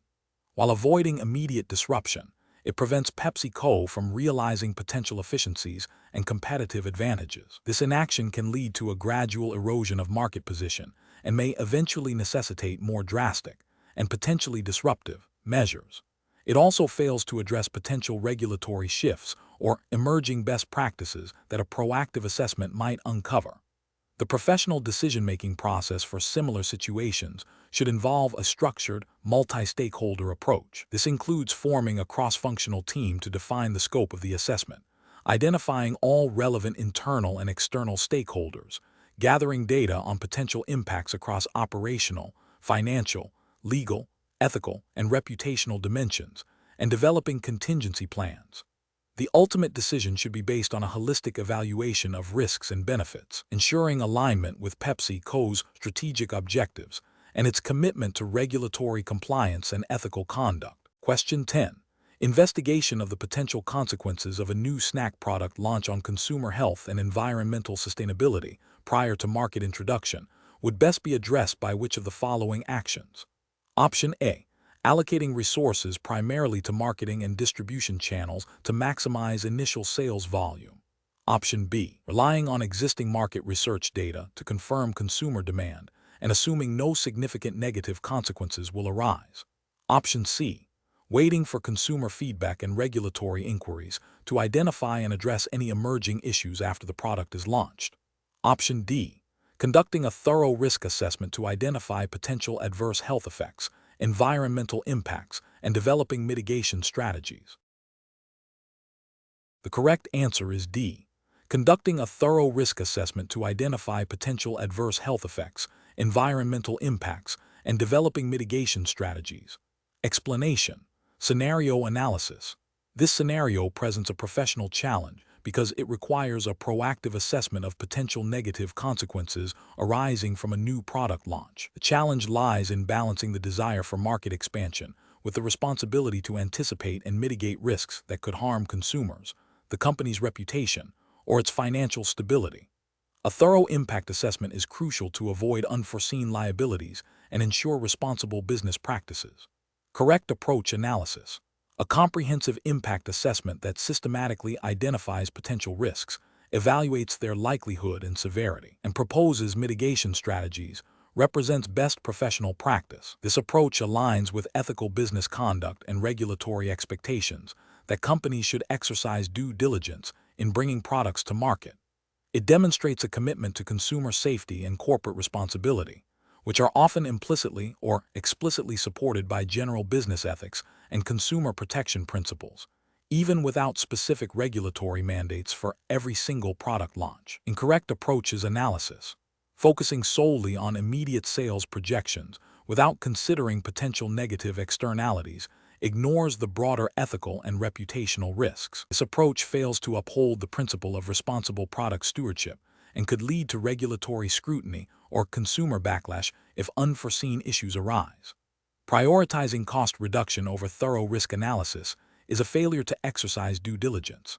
While avoiding immediate disruption, it prevents Pepsico from realizing potential efficiencies and competitive advantages. This inaction can lead to a gradual erosion of market position and may eventually necessitate more drastic and potentially disruptive measures. It also fails to address potential regulatory shifts or emerging best practices that a proactive assessment might uncover. The professional decision-making process for similar situations should involve a structured, multi-stakeholder approach. This includes forming a cross-functional team to define the scope of the assessment, identifying all relevant internal and external stakeholders, gathering data on potential impacts across operational, financial, legal, ethical, and reputational dimensions, and developing contingency plans. The ultimate decision should be based on a holistic evaluation of risks and benefits, ensuring alignment with PepsiCo's strategic objectives and its commitment to regulatory compliance and ethical conduct. Question 10. Investigation of the potential consequences of a new snack product launch on consumer health and environmental sustainability prior to market introduction would best be addressed by which of the following actions? Option A. Allocating resources primarily to marketing and distribution channels to maximize initial sales volume. Option B. Relying on existing market research data to confirm consumer demand and assuming no significant negative consequences will arise. Option C. Waiting for consumer feedback and regulatory inquiries to identify and address any emerging issues after the product is launched. Option D. Conducting a thorough risk assessment to identify potential adverse health effects, environmental impacts, and developing mitigation strategies. The correct answer is D. Conducting a thorough risk assessment to identify potential adverse health effects, environmental impacts, and developing mitigation strategies. Explanation. Scenario analysis. This scenario presents a professional challenge because it requires a proactive assessment of potential negative consequences arising from a new product launch. The challenge lies in balancing the desire for market expansion with the responsibility to anticipate and mitigate risks that could harm consumers, the company's reputation, or its financial stability. A thorough impact assessment is crucial to avoid unforeseen liabilities and ensure responsible business practices. Correct approach analysis. A comprehensive impact assessment that systematically identifies potential risks, evaluates their likelihood and severity, and proposes mitigation strategies represents best professional practice. This approach aligns with ethical business conduct and regulatory expectations that companies should exercise due diligence in bringing products to market. It demonstrates a commitment to consumer safety and corporate responsibility, which are often implicitly or explicitly supported by general business ethics and consumer protection principles, even without specific regulatory mandates for every single product launch. Incorrect approach is analysis, focusing solely on immediate sales projections without considering potential negative externalities, ignores the broader ethical and reputational risks. This approach fails to uphold the principle of responsible product stewardship and could lead to regulatory scrutiny or consumer backlash if unforeseen issues arise. Prioritizing cost reduction over thorough risk analysis is a failure to exercise due diligence.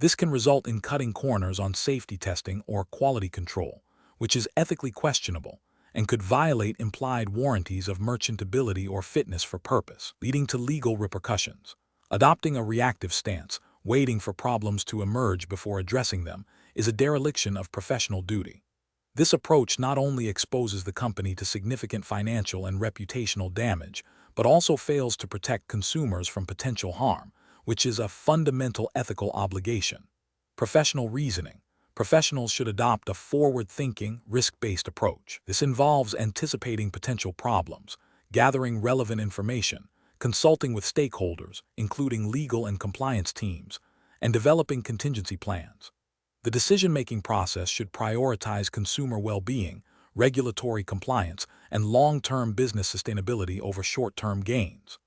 This can result in cutting corners on safety testing or quality control, which is ethically questionable and could violate implied warranties of merchantability or fitness for purpose, leading to legal repercussions. Adopting a reactive stance, waiting for problems to emerge before addressing them, is a dereliction of professional duty. This approach not only exposes the company to significant financial and reputational damage, but also fails to protect consumers from potential harm, which is a fundamental ethical obligation. Professional reasoning. Professionals should adopt a forward-thinking, risk-based approach. This involves anticipating potential problems, gathering relevant information, consulting with stakeholders, including legal and compliance teams, and developing contingency plans. The decision-making process should prioritize consumer well-being, regulatory compliance, and long-term business sustainability over short-term gains.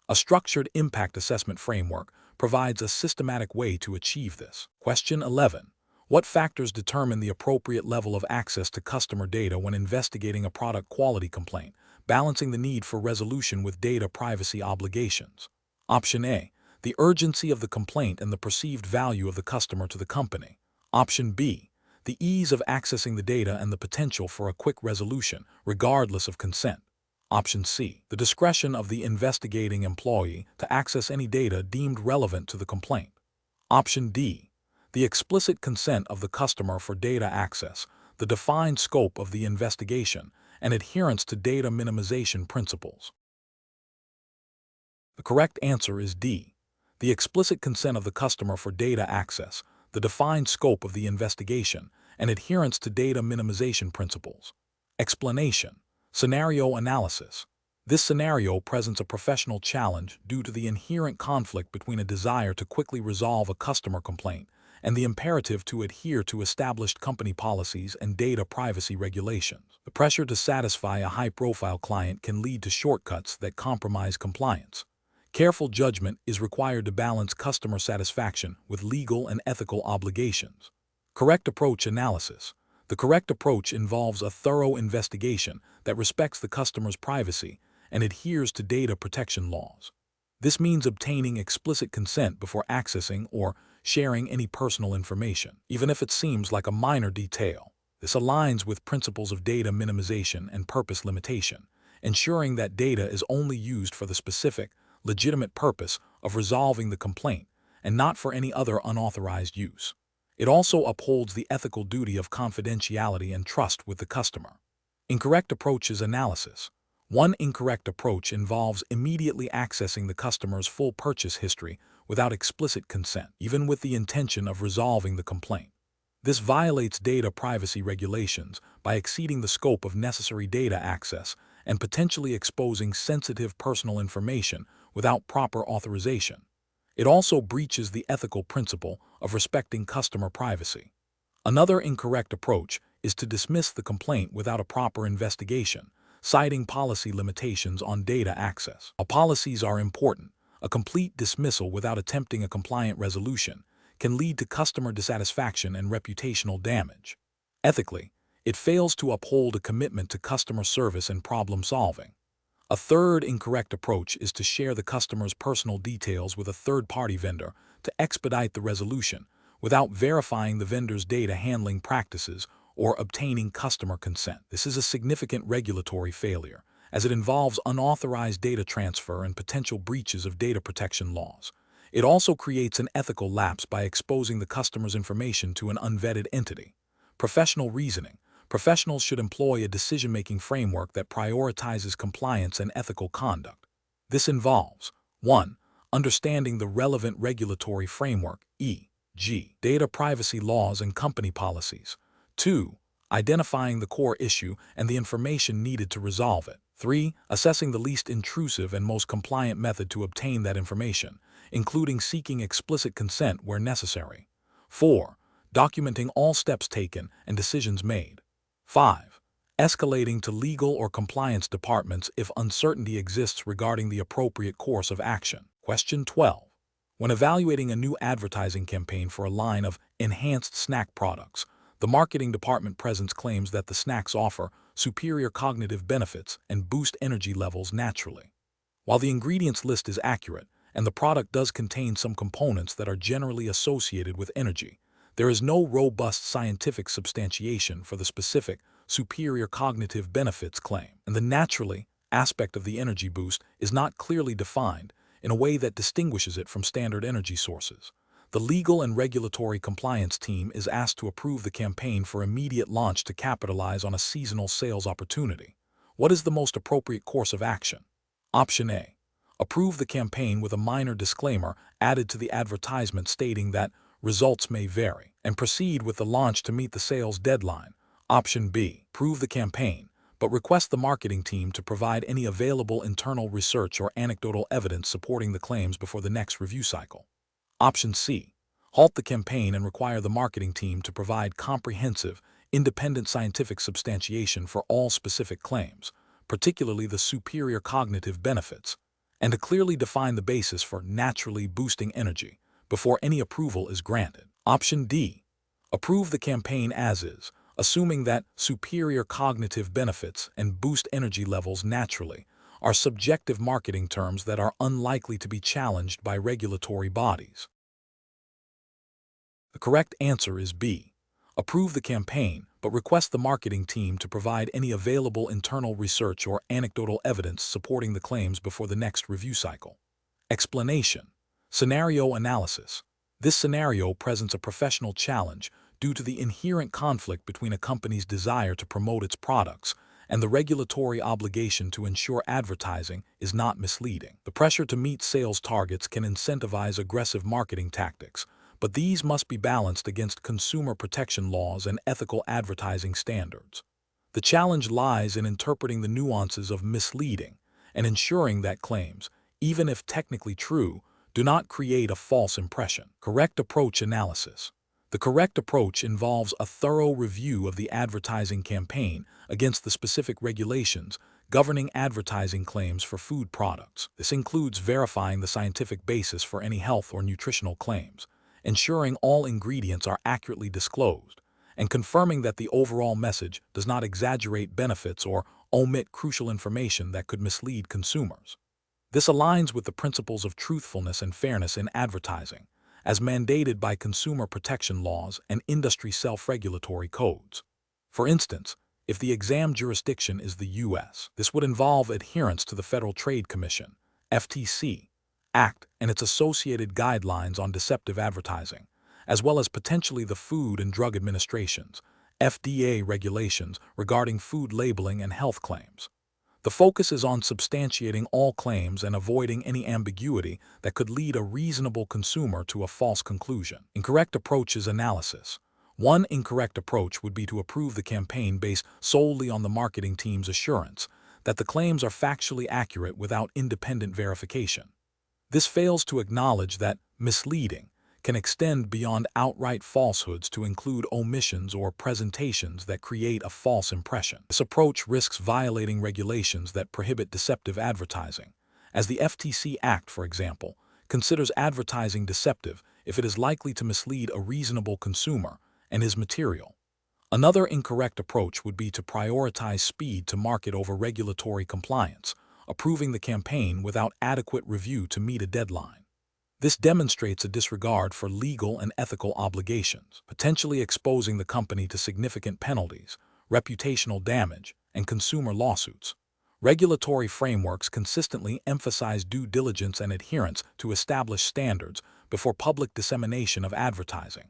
A structured impact assessment framework provides a systematic way to achieve this. Question 11. What factors determine the appropriate level of access to customer data when investigating a product quality complaint, balancing the need for resolution with data privacy obligations? Option A. The urgency of the complaint and the perceived value of the customer to the company. Option B. The ease of accessing the data and the potential for a quick resolution, regardless of consent. Option C. The discretion of the investigating employee to access any data deemed relevant to the complaint. Option D. The explicit consent of the customer for data access, the defined scope of the investigation, and adherence to data minimization principles. The correct answer is D. The explicit consent of the customer for data access, the defined scope of the investigation, and adherence to data minimization principles. Explanation. Scenario analysis. This scenario presents a professional challenge due to the inherent conflict between a desire to quickly resolve a customer complaint and the imperative to adhere to established company policies and data privacy regulations. The pressure to satisfy a high-profile client can lead to shortcuts that compromise compliance. Careful judgment is required to balance customer satisfaction with legal and ethical obligations. Correct approach analysis. The correct approach involves a thorough investigation that respects the customer's privacy and adheres to data protection laws. This means obtaining explicit consent before accessing or sharing any personal information, even if it seems like a minor detail. This aligns with principles of data minimization and purpose limitation, ensuring that data is only used for the specific, legitimate purpose of resolving the complaint and not for any other unauthorized use. It also upholds the ethical duty of confidentiality and trust with the customer. Incorrect approaches analysis. One incorrect approach involves immediately accessing the customer's full purchase history without explicit consent, even with the intention of resolving the complaint. This violates data privacy regulations by exceeding the scope of necessary data access and potentially exposing sensitive personal information without proper authorization. It also breaches the ethical principle of respecting customer privacy. Another incorrect approach is to dismiss the complaint without a proper investigation, citing policy limitations on data access. While policies are important, a complete dismissal without attempting a compliant resolution can lead to customer dissatisfaction and reputational damage. Ethically, it fails to uphold a commitment to customer service and problem solving. A third incorrect approach is to share the customer's personal details with a third-party vendor to expedite the resolution without verifying the vendor's data handling practices or obtaining customer consent. This is a significant regulatory failure, as it involves unauthorized data transfer and potential breaches of data protection laws. It also creates an ethical lapse by exposing the customer's information to an unvetted entity. Professional reasoning. Professionals should employ a decision-making framework that prioritizes compliance and ethical conduct. This involves 1. Understanding the relevant regulatory framework, e.g., data privacy laws and company policies. 2. Identifying the core issue and the information needed to resolve it. 3. Assessing the least intrusive and most compliant method to obtain that information, including seeking explicit consent where necessary. 4. Documenting all steps taken and decisions made. 5. Escalating to legal or compliance departments if uncertainty exists regarding the appropriate course of action. Question 12. When evaluating a new advertising campaign for a line of enhanced snack products, the marketing department presents claims that the snacks offer superior cognitive benefits and boost energy levels naturally. While the ingredients list is accurate, and the product does contain some components that are generally associated with energy, there is no robust scientific substantiation for the specific superior cognitive benefits claim, and the naturally aspect of the energy boost is not clearly defined in a way that distinguishes it from standard energy sources. The legal and regulatory compliance team is asked to approve the campaign for immediate launch to capitalize on a seasonal sales opportunity. What is the most appropriate course of action? Option A. Approve the campaign with a minor disclaimer added to the advertisement stating that results may vary, and proceed with the launch to meet the sales deadline. Option B. Approve the campaign, but request the marketing team to provide any available internal research or anecdotal evidence supporting the claims before the next review cycle. Option C. Halt the campaign and require the marketing team to provide comprehensive, independent scientific substantiation for all specific claims, particularly the superior cognitive benefits, and to clearly define the basis for naturally boosting energy before any approval is granted. Option D. Approve the campaign as is, assuming that superior cognitive benefits and boost energy levels naturally are subjective marketing terms that are unlikely to be challenged by regulatory bodies. The correct answer is B. Approve the campaign, but request the marketing team to provide any available internal research or anecdotal evidence supporting the claims before the next review cycle. Explanation. Scenario analysis. This scenario presents a professional challenge due to the inherent conflict between a company's desire to promote its products and the regulatory obligation to ensure advertising is not misleading. The pressure to meet sales targets can incentivize aggressive marketing tactics, but these must be balanced against consumer protection laws and ethical advertising standards. The challenge lies in interpreting the nuances of misleading and ensuring that claims, even if technically true, do not create a false impression. Correct approach analysis. The correct approach involves a thorough review of the advertising campaign against the specific regulations governing advertising claims for food products. This includes verifying the scientific basis for any health or nutritional claims, ensuring all ingredients are accurately disclosed, and confirming that the overall message does not exaggerate benefits or omit crucial information that could mislead consumers. This aligns with the principles of truthfulness and fairness in advertising, as mandated by consumer protection laws and industry self-regulatory codes. For instance, if the exam jurisdiction is the U.S., this would involve adherence to the Federal Trade Commission, FTC, Act and its associated guidelines on deceptive advertising, as well as potentially the Food and Drug Administration's, FDA regulations regarding food labeling and health claims. The focus is on substantiating all claims and avoiding any ambiguity that could lead a reasonable consumer to a false conclusion. Incorrect approaches analysis. One incorrect approach would be to approve the campaign based solely on the marketing team's assurance that the claims are factually accurate without independent verification. This fails to acknowledge that misleading can extend beyond outright falsehoods to include omissions or presentations that create a false impression. This approach risks violating regulations that prohibit deceptive advertising, as the FTC Act, for example, considers advertising deceptive if it is likely to mislead a reasonable consumer and is material. Another incorrect approach would be to prioritize speed to market over regulatory compliance, approving the campaign without adequate review to meet a deadline. This demonstrates a disregard for legal and ethical obligations, potentially exposing the company to significant penalties, reputational damage, and consumer lawsuits. Regulatory frameworks consistently emphasize due diligence and adherence to established standards before public dissemination of advertising.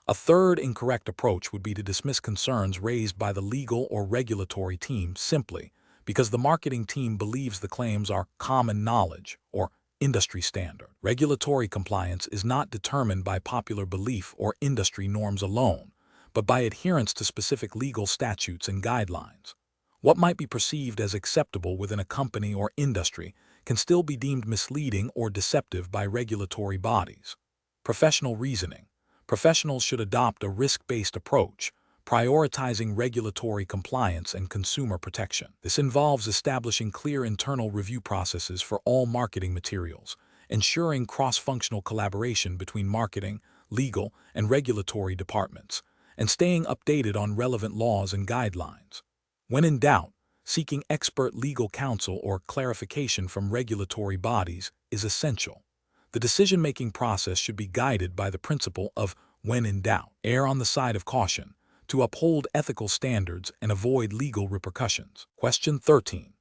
A third incorrect approach would be to dismiss concerns raised by the legal or regulatory team simply because the marketing team believes the claims are common knowledge or industry standard. Regulatory compliance is not determined by popular belief or industry norms alone, but by adherence to specific legal statutes and guidelines. What might be perceived as acceptable within a company or industry can still be deemed misleading or deceptive by regulatory bodies. Professional reasoning. Professionals should adopt a risk-based approach, prioritizing regulatory compliance and consumer protection. This involves establishing clear internal review processes for all marketing materials, ensuring cross-functional collaboration between marketing, legal, and regulatory departments, and staying updated on relevant laws and guidelines. When in doubt, seeking expert legal counsel or clarification from regulatory bodies is essential. The decision-making process should be guided by the principle of when in doubt, err on the side of caution, to uphold ethical standards and avoid legal repercussions. Question 13.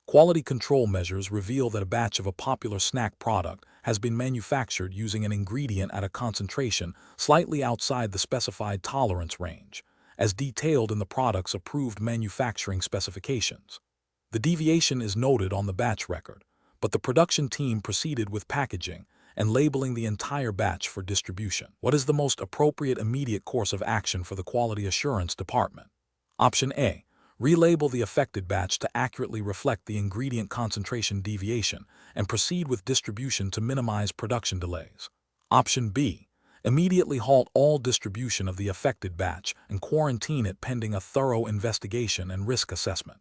Quality control measures reveal that a batch of a popular snack product has been manufactured using an ingredient at a concentration slightly outside the specified tolerance range, as detailed in the product's approved manufacturing specifications. The deviation is noted on the batch record, but the production team proceeded with packaging and labeling the entire batch for distribution. What is the most appropriate immediate course of action for the Quality Assurance Department? Option A. Relabel the affected batch to accurately reflect the ingredient concentration deviation and proceed with distribution to minimize production delays. Option B. Immediately halt all distribution of the affected batch and quarantine it pending a thorough investigation and risk assessment.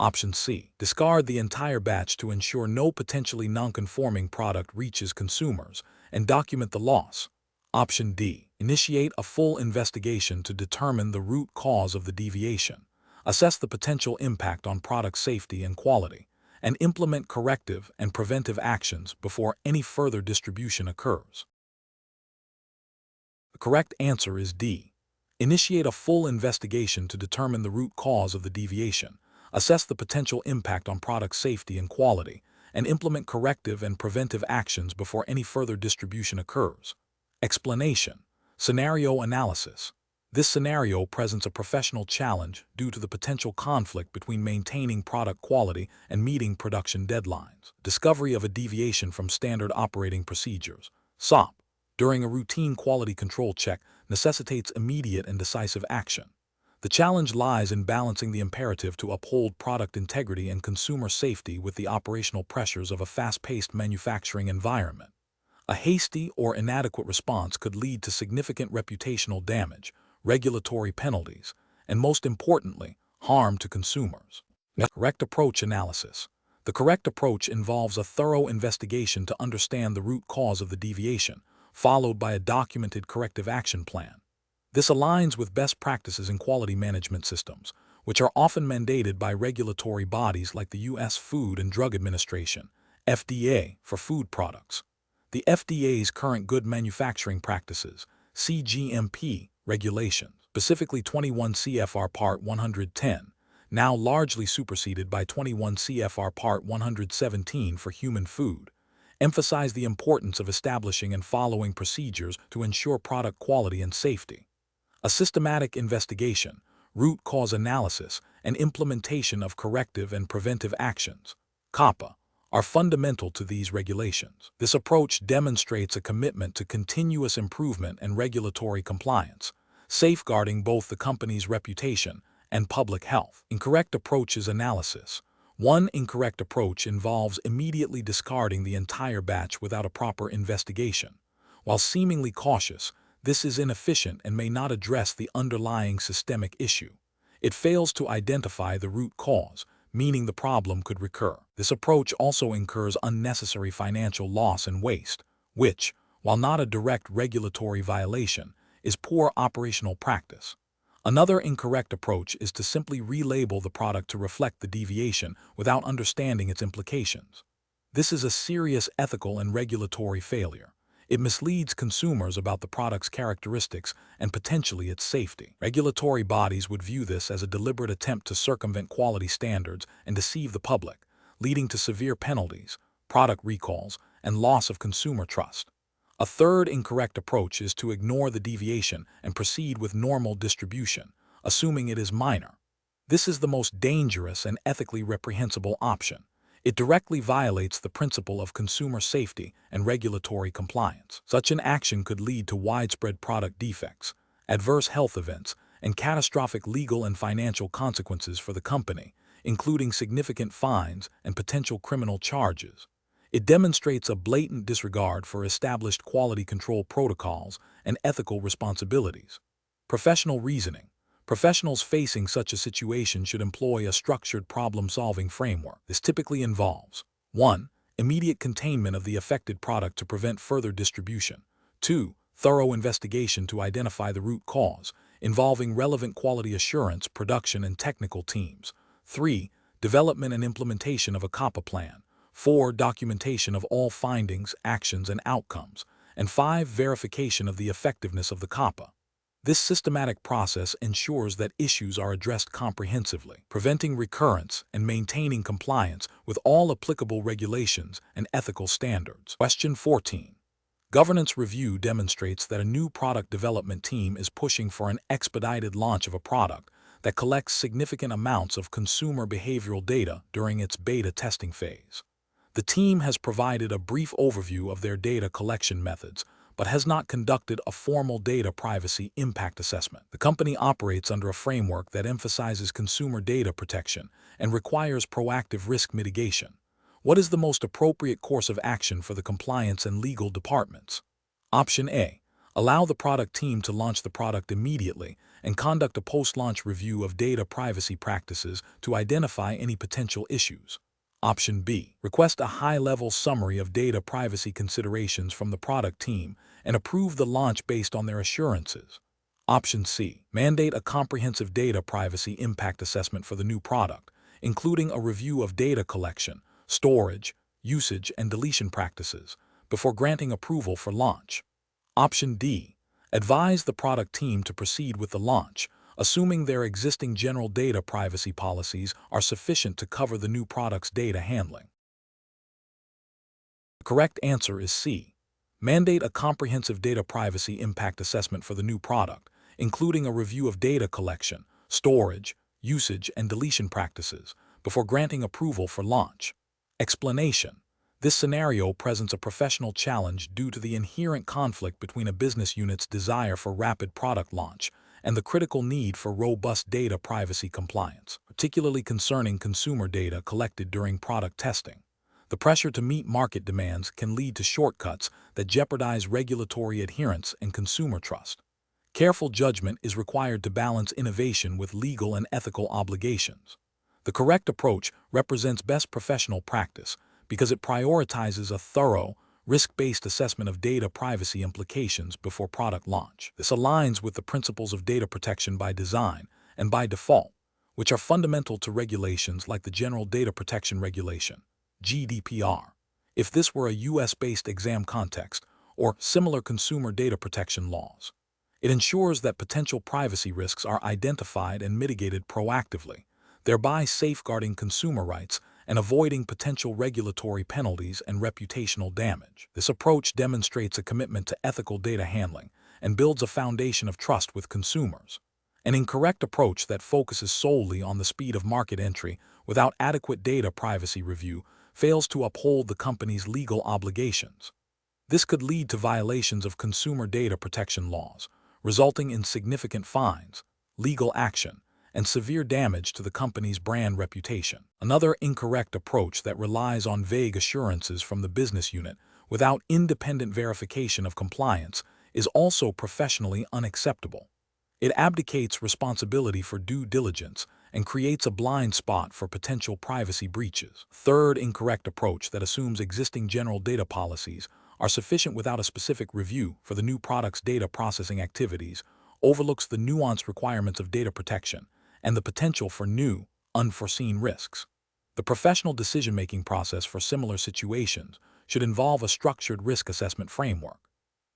Option C. Discard the entire batch to ensure no potentially non-conforming product reaches consumers and document the loss. Option D. Initiate a full investigation to determine the root cause of the deviation, assess the potential impact on product safety and quality, and implement corrective and preventive actions before any further distribution occurs. The correct answer is D. Initiate a full investigation to determine the root cause of the deviation, assess the potential impact on product safety and quality, and implement corrective and preventive actions before any further distribution occurs. Explanation. Scenario analysis. This scenario presents a professional challenge due to the potential conflict between maintaining product quality and meeting production deadlines. Discovery of a deviation from standard operating procedures, SOP, during a routine quality control check necessitates immediate and decisive action. The challenge lies in balancing the imperative to uphold product integrity and consumer safety with the operational pressures of a fast-paced manufacturing environment. A hasty or inadequate response could lead to significant reputational damage, regulatory penalties, and most importantly, harm to consumers. Correct approach analysis. The correct approach involves a thorough investigation to understand the root cause of the deviation, followed by a documented corrective action plan. This aligns with best practices in quality management systems, which are often mandated by regulatory bodies like the U.S. Food and Drug Administration, FDA, for food products. The FDA's Current Good Manufacturing Practices, CGMP, regulations, specifically 21 CFR Part 110, now largely superseded by 21 CFR Part 117 for human food, emphasize the importance of establishing and following procedures to ensure product quality and safety. A systematic investigation, root cause analysis, and implementation of corrective and preventive actions, COPPA, are fundamental to these regulations. This approach demonstrates a commitment to continuous improvement and regulatory compliance, safeguarding both the company's reputation and public health. Incorrect approaches analysis. One incorrect approach involves immediately discarding the entire batch without a proper investigation. While seemingly cautious, this is inefficient and may not address the underlying systemic issue. It fails to identify the root cause, meaning the problem could recur. This approach also incurs unnecessary financial loss and waste, which, while not a direct regulatory violation, is poor operational practice. Another incorrect approach is to simply relabel the product to reflect the deviation without understanding its implications. This is a serious ethical and regulatory failure. It misleads consumers about the product's characteristics and potentially its safety. Regulatory bodies would view this as a deliberate attempt to circumvent quality standards and deceive the public, leading to severe penalties, product recalls, and loss of consumer trust. A third incorrect approach is to ignore the deviation and proceed with normal distribution, assuming it is minor. This is the most dangerous and ethically reprehensible option. It directly violates the principle of consumer safety and regulatory compliance. Such an action could lead to widespread product defects, adverse health events, and catastrophic legal and financial consequences for the company, including significant fines and potential criminal charges. It demonstrates a blatant disregard for established quality control protocols and ethical responsibilities. Professional reasoning. Professionals facing such a situation should employ a structured problem-solving framework. This typically involves 1. Immediate containment of the affected product to prevent further distribution. 2. Thorough investigation to identify the root cause, involving relevant quality assurance, production, and technical teams. 3. Development and implementation of a COPPA plan. 4. Documentation of all findings, actions, and outcomes. And 5. Verification of the effectiveness of the COPPA. This systematic process ensures that issues are addressed comprehensively, preventing recurrence and maintaining compliance with all applicable regulations and ethical standards. Question 14. Governance review demonstrates that a new product development team is pushing for an expedited launch of a product that collects significant amounts of consumer behavioral data during its beta testing phase. The team has provided a brief overview of their data collection methods, but has not conducted a formal data privacy impact assessment. The company operates under a framework that emphasizes consumer data protection and requires proactive risk mitigation. What is the most appropriate course of action for the compliance and legal departments? Option A. Allow the product team to launch the product immediately and conduct a post-launch review of data privacy practices to identify any potential issues. Option B. Request a high-level summary of data privacy considerations from the product team and approve the launch based on their assurances. Option C. Mandate a comprehensive data privacy impact assessment for the new product, including a review of data collection, storage, usage, and deletion practices, before granting approval for launch. Option D. Advise the product team to proceed with the launch, assuming their existing general data privacy policies are sufficient to cover the new product's data handling. The correct answer is C. Mandate a comprehensive data privacy impact assessment for the new product, including a review of data collection, storage, usage, and deletion practices, before granting approval for launch. Explanation. This scenario presents a professional challenge due to the inherent conflict between a business unit's desire for rapid product launch and the critical need for robust data privacy compliance, particularly concerning consumer data collected during product testing. The pressure to meet market demands can lead to shortcuts that jeopardize regulatory adherence and consumer trust. Careful judgment is required to balance innovation with legal and ethical obligations. The correct approach represents best professional practice because it prioritizes a thorough, risk-based assessment of data privacy implications before product launch. This aligns with the principles of data protection by design and by default, which are fundamental to regulations like the General Data Protection Regulation, GDPR, if this were a US-based exam context, or similar consumer data protection laws. It ensures that potential privacy risks are identified and mitigated proactively, thereby safeguarding consumer rights and avoiding potential regulatory penalties and reputational damage. This approach demonstrates a commitment to ethical data handling and builds a foundation of trust with consumers. An incorrect approach that focuses solely on the speed of market entry without adequate data privacy review fails to uphold the company's legal obligations. This could lead to violations of consumer data protection laws, resulting in significant fines, legal action, and severe damage to the company's brand reputation. Another incorrect approach that relies on vague assurances from the business unit without independent verification of compliance is also professionally unacceptable. It abdicates responsibility for due diligence and creates a blind spot for potential privacy breaches. Third incorrect approach that assumes existing general data policies are sufficient without a specific review for the new product's data processing activities overlooks the nuanced requirements of data protection and the potential for new, unforeseen risks. The professional decision-making process for similar situations should involve a structured risk assessment framework.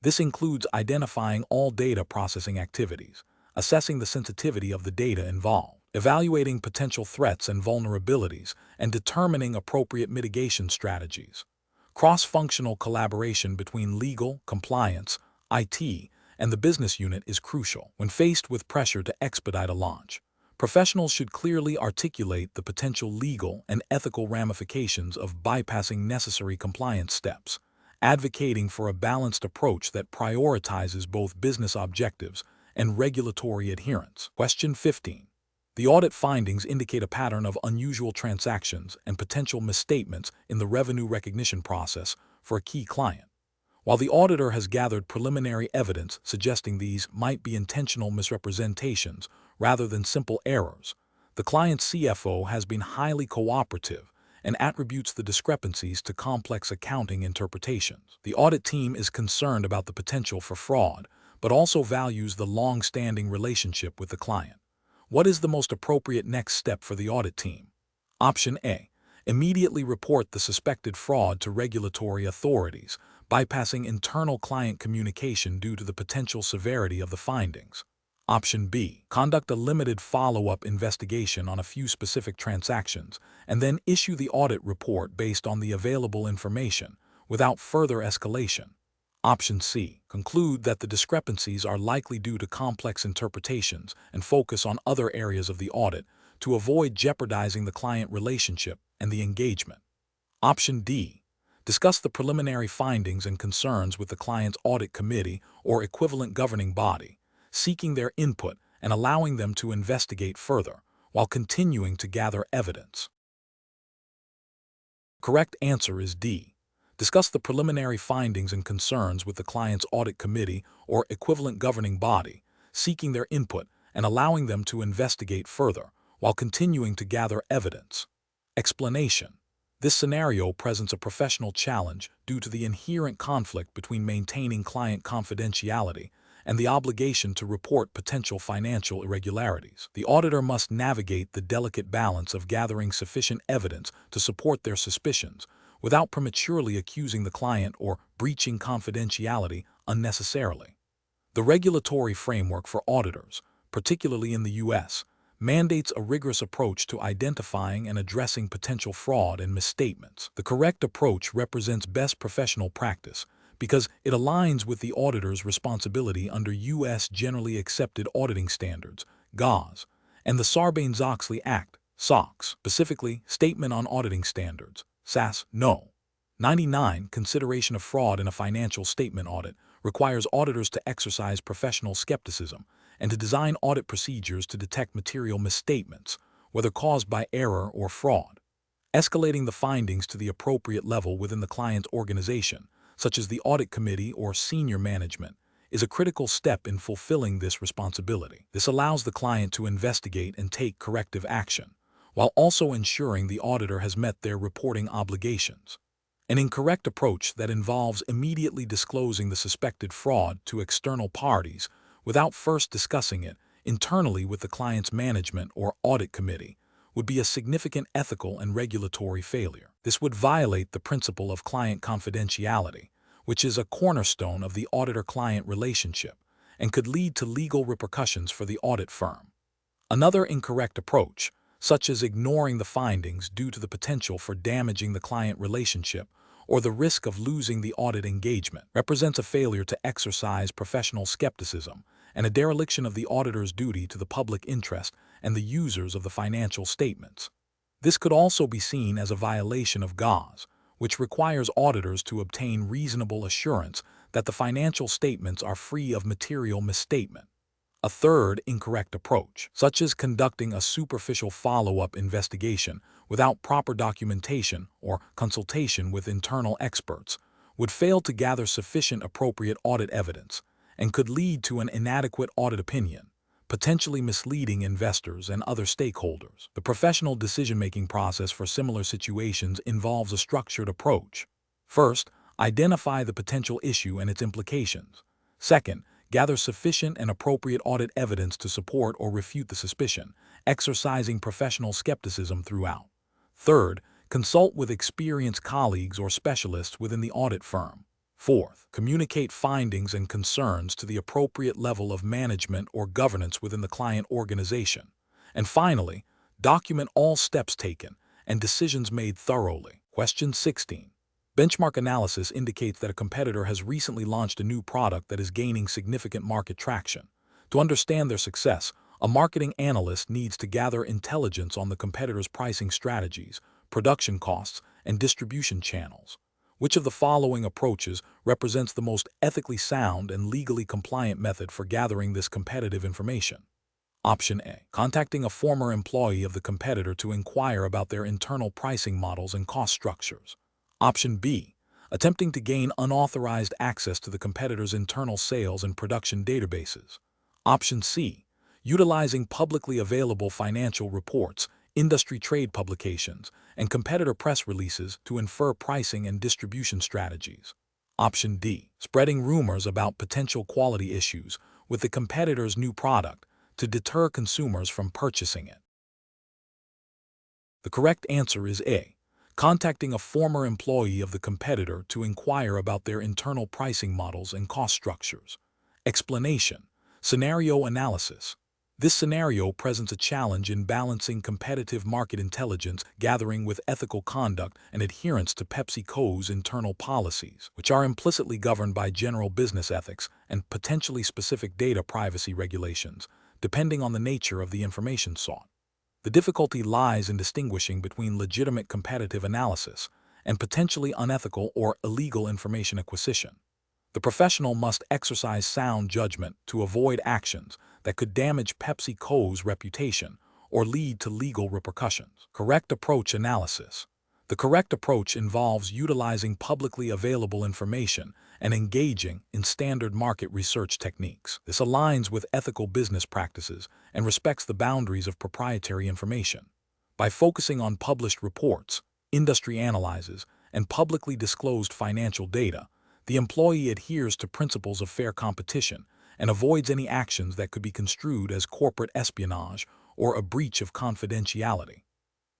This includes identifying all data processing activities, assessing the sensitivity of the data involved, evaluating potential threats and vulnerabilities, and determining appropriate mitigation strategies. Cross-functional collaboration between legal, compliance, IT, and the business unit is crucial. When faced with pressure to expedite a launch, professionals should clearly articulate the potential legal and ethical ramifications of bypassing necessary compliance steps, advocating for a balanced approach that prioritizes both business objectives and regulatory adherence. Question 15. The audit findings indicate a pattern of unusual transactions and potential misstatements in the revenue recognition process for a key client. While the auditor has gathered preliminary evidence suggesting these might be intentional misrepresentations rather than simple errors, the client's CFO has been highly cooperative and attributes the discrepancies to complex accounting interpretations. The audit team is concerned about the potential for fraud, but also values the long-standing relationship with the client. What is the most appropriate next step for the audit team? Option A. Immediately report the suspected fraud to regulatory authorities, bypassing internal client communication due to the potential severity of the findings. Option B. Conduct a limited follow-up investigation on a few specific transactions and then issue the audit report based on the available information without further escalation. Option C. Conclude that the discrepancies are likely due to complex interpretations and focus on other areas of the audit to avoid jeopardizing the client relationship and the engagement. Option D. Discuss the preliminary findings and concerns with the client's audit committee or equivalent governing body, seeking their input and allowing them to investigate further while continuing to gather evidence. Correct answer is D. Discuss the preliminary findings and concerns with the client's audit committee or equivalent governing body, seeking their input and allowing them to investigate further while continuing to gather evidence. Explanation. This scenario presents a professional challenge due to the inherent conflict between maintaining client confidentiality and the obligation to report potential financial irregularities. The auditor must navigate the delicate balance of gathering sufficient evidence to support their suspicions without prematurely accusing the client or breaching confidentiality unnecessarily. The regulatory framework for auditors, particularly in the U.S., mandates a rigorous approach to identifying and addressing potential fraud and misstatements. The correct approach represents best professional practice because it aligns with the auditor's responsibility under U.S. Generally Accepted Auditing Standards, GAS, and the Sarbanes-Oxley Act, SOX, specifically Statement on Auditing Standards, SAS, No. 99. Consideration of fraud in a financial statement audit requires auditors to exercise professional skepticism and to design audit procedures to detect material misstatements, whether caused by error or fraud. Escalating the findings to the appropriate level within the client's organization, such as the audit committee or senior management, is a critical step in fulfilling this responsibility. This allows the client to investigate and take corrective action, while also ensuring the auditor has met their reporting obligations. An incorrect approach that involves immediately disclosing the suspected fraud to external parties without first discussing it internally with the client's management or audit committee would be a significant ethical and regulatory failure. This would violate the principle of client confidentiality, which is a cornerstone of the auditor-client relationship, and could lead to legal repercussions for the audit firm. Another incorrect approach, such as ignoring the findings due to the potential for damaging the client relationship or the risk of losing the audit engagement, represents a failure to exercise professional skepticism and a dereliction of the auditor's duty to the public interest and the users of the financial statements. This could also be seen as a violation of GAS, which requires auditors to obtain reasonable assurance that the financial statements are free of material misstatement. A third incorrect approach, such as conducting a superficial follow-up investigation without proper documentation or consultation with internal experts, would fail to gather sufficient appropriate audit evidence and could lead to an inadequate audit opinion, potentially misleading investors and other stakeholders. The professional decision-making process for similar situations involves a structured approach. First, identify the potential issue and its implications. Second, gather sufficient and appropriate audit evidence to support or refute the suspicion, exercising professional skepticism throughout. Third, consult with experienced colleagues or specialists within the audit firm. Fourth, communicate findings and concerns to the appropriate level of management or governance within the client organization. And finally, document all steps taken and decisions made thoroughly. Question 16. Benchmark analysis indicates that a competitor has recently launched a new product that is gaining significant market traction. To understand their success, a marketing analyst needs to gather intelligence on the competitor's pricing strategies, production costs, and distribution channels. Which of the following approaches represents the most ethically sound and legally compliant method for gathering this competitive information? Option A. Contacting a former employee of the competitor to inquire about their internal pricing models and cost structures. Option B. Attempting to gain unauthorized access to the competitor's internal sales and production databases. Option C. Utilizing publicly available financial reports, industry trade publications, and competitor press releases to infer pricing and distribution strategies. Option D. Spreading rumors about potential quality issues with the competitor's new product to deter consumers from purchasing it. The correct answer is A. Contacting a former employee of the competitor to inquire about their internal pricing models and cost structures. Explanation. Scenario analysis. This scenario presents a challenge in balancing competitive market intelligence gathering with ethical conduct and adherence to Pepsico's internal policies, which are implicitly governed by general business ethics and potentially specific data privacy regulations, depending on the nature of the information sought. The difficulty lies in distinguishing between legitimate competitive analysis and potentially unethical or illegal information acquisition. The professional must exercise sound judgment to avoid actions that could damage PepsiCo's reputation or lead to legal repercussions. Correct approach analysis. The correct approach involves utilizing publicly available information and engaging in standard market research techniques. This aligns with ethical business practices and respects the boundaries of proprietary information. By focusing on published reports, industry analyses, and publicly disclosed financial data, the employee adheres to principles of fair competition and avoids any actions that could be construed as corporate espionage or a breach of confidentiality.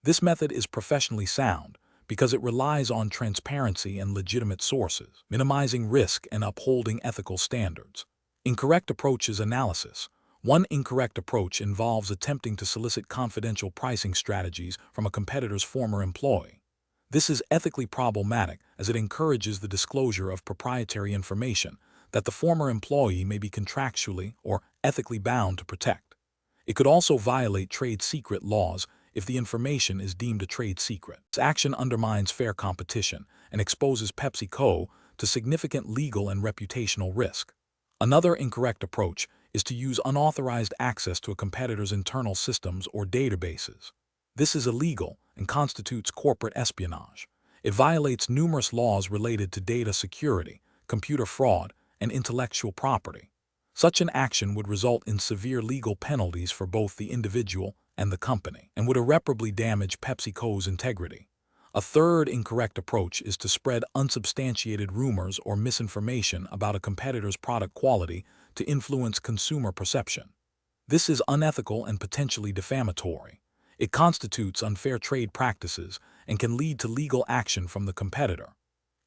This method is professionally sound because it relies on transparency and legitimate sources, minimizing risk and upholding ethical standards. Incorrect approach is analysis. One incorrect approach involves attempting to solicit confidential pricing strategies from a competitor's former employee. This is ethically problematic as it encourages the disclosure of proprietary information that the former employee may be contractually or ethically bound to protect. It could also violate trade secret laws if the information is deemed a trade secret. This action undermines fair competition and exposes Pepsico to significant legal and reputational risk. Another incorrect approach is to use unauthorized access to a competitor's internal systems or databases. This is illegal and constitutes corporate espionage. It violates numerous laws related to data security, computer fraud, and intellectual property. Such an action would result in severe legal penalties for both the individual and the company, and would irreparably damage PepsiCo's integrity. A third incorrect approach is to spread unsubstantiated rumors or misinformation about a competitor's product quality to influence consumer perception. This is unethical and potentially defamatory. It constitutes unfair trade practices and can lead to legal action from the competitor.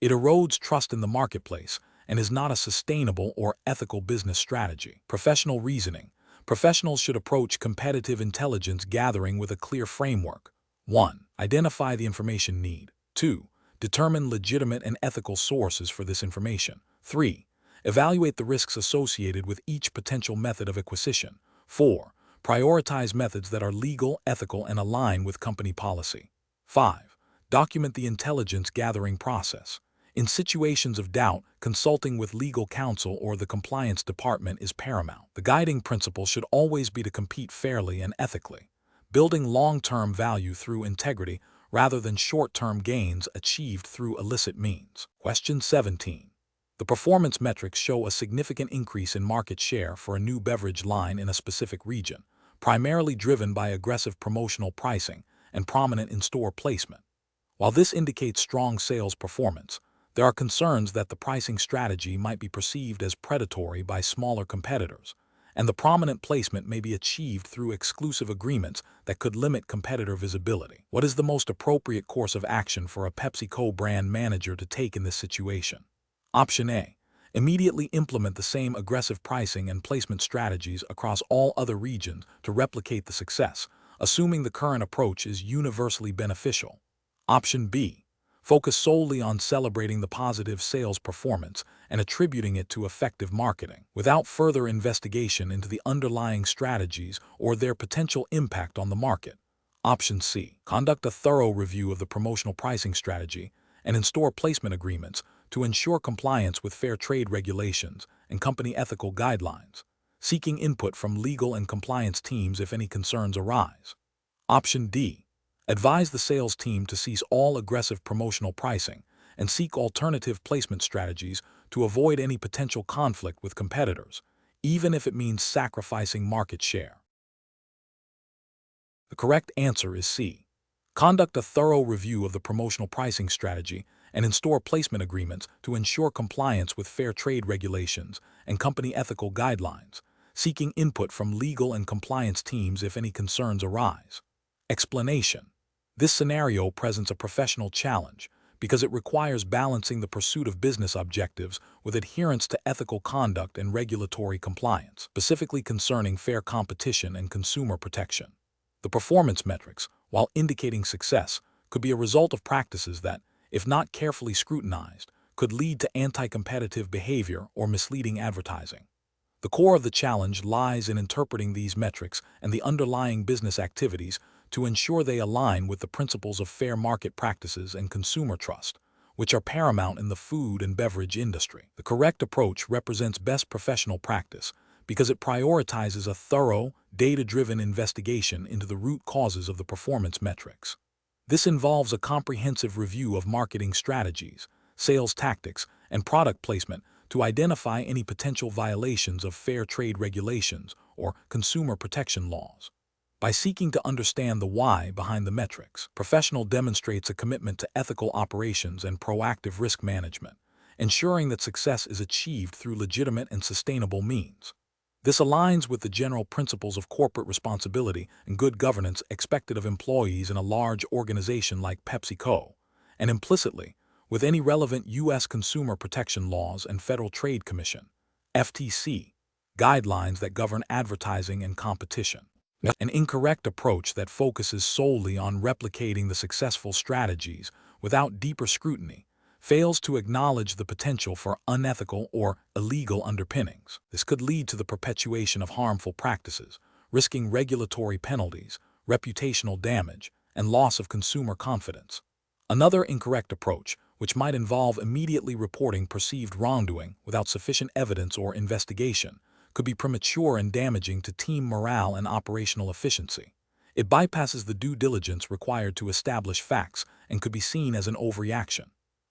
It erodes trust in the marketplace and is not a sustainable or ethical business strategy. Professional reasoning. Professionals should approach competitive intelligence gathering with a clear framework. 1. Identify the information need. 2. Determine legitimate and ethical sources for this information. 3. Evaluate the risks associated with each potential method of acquisition. 4. Prioritize methods that are legal, ethical, and align with company policy. 5. Document the intelligence gathering process. In situations of doubt, consulting with legal counsel or the compliance department is paramount. The guiding principle should always be to compete fairly and ethically, building long-term value through integrity rather than short-term gains achieved through illicit means. Question 17. The performance metrics show a significant increase in market share for a new beverage line in a specific region, primarily driven by aggressive promotional pricing and prominent in-store placement. While this indicates strong sales performance, there are concerns that the pricing strategy might be perceived as predatory by smaller competitors, and the prominent placement may be achieved through exclusive agreements that could limit competitor visibility. What is the most appropriate course of action for a PepsiCo brand manager to take in this situation? Option A. Immediately implement the same aggressive pricing and placement strategies across all other regions to replicate the success, assuming the current approach is universally beneficial. Option B. Focus solely on celebrating the positive sales performance and attributing it to effective marketing, without further investigation into the underlying strategies or their potential impact on the market. Option C. Conduct a thorough review of the promotional pricing strategy and in-store placement agreements to ensure compliance with fair trade regulations and company ethical guidelines, seeking input from legal and compliance teams if any concerns arise. Option D. Advise the sales team to cease all aggressive promotional pricing and seek alternative placement strategies to avoid any potential conflict with competitors, even if it means sacrificing market share. The correct answer is C. Conduct a thorough review of the promotional pricing strategy and in-store placement agreements to ensure compliance with fair trade regulations and company ethical guidelines, seeking input from legal and compliance teams if any concerns arise. Explanation. This scenario presents a professional challenge because it requires balancing the pursuit of business objectives with adherence to ethical conduct and regulatory compliance, specifically concerning fair competition and consumer protection. The performance metrics, while indicating success, could be a result of practices that, if not carefully scrutinized, could lead to anti-competitive behavior or misleading advertising. The core of the challenge lies in interpreting these metrics and the underlying business activities to ensure they align with the principles of fair market practices and consumer trust, which are paramount in the food and beverage industry. The correct approach represents best professional practice because it prioritizes a thorough, data-driven investigation into the root causes of the performance metrics. This involves a comprehensive review of marketing strategies, sales tactics, and product placement to identify any potential violations of fair trade regulations or consumer protection laws. By seeking to understand the why behind the metrics, professional demonstrates a commitment to ethical operations and proactive risk management, ensuring that success is achieved through legitimate and sustainable means. This aligns with the general principles of corporate responsibility and good governance expected of employees in a large organization like PepsiCo, and implicitly, with any relevant U.S. consumer protection laws and Federal Trade Commission (FTC) guidelines that govern advertising and competition. An incorrect approach that focuses solely on replicating the successful strategies without deeper scrutiny fails to acknowledge the potential for unethical or illegal underpinnings. This could lead to the perpetuation of harmful practices, risking regulatory penalties, reputational damage, and loss of consumer confidence. Another incorrect approach, which might involve immediately reporting perceived wrongdoing without sufficient evidence or investigation, could be premature and damaging to team morale and operational efficiency. It bypasses the due diligence required to establish facts and could be seen as an overreaction.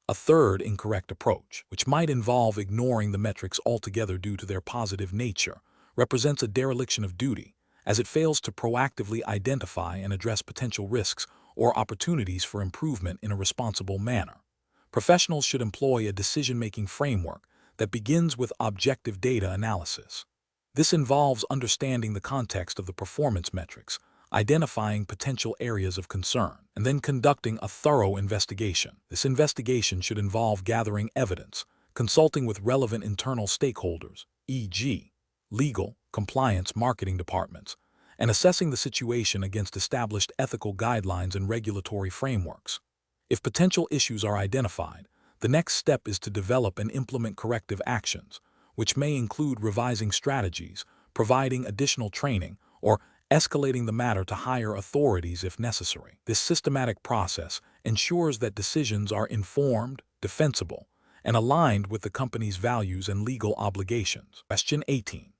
A third incorrect approach, which might involve ignoring the metrics altogether due to their positive nature, represents a dereliction of duty, as it fails to proactively identify and address potential risks or opportunities for improvement in a responsible manner. Professionals should employ a decision-making framework that begins with objective data analysis. This involves understanding the context of the performance metrics, identifying potential areas of concern, and then conducting a thorough investigation. This investigation should involve gathering evidence, consulting with relevant internal stakeholders, e.g., legal, compliance, marketing departments, and assessing the situation against established ethical guidelines and regulatory frameworks. If potential issues are identified, the next step is to develop and implement corrective actions, which may include revising strategies, providing additional training, or escalating the matter to higher authorities if necessary. This systematic process ensures that decisions are informed, defensible, and aligned with the company's values and legal obligations. Question 18.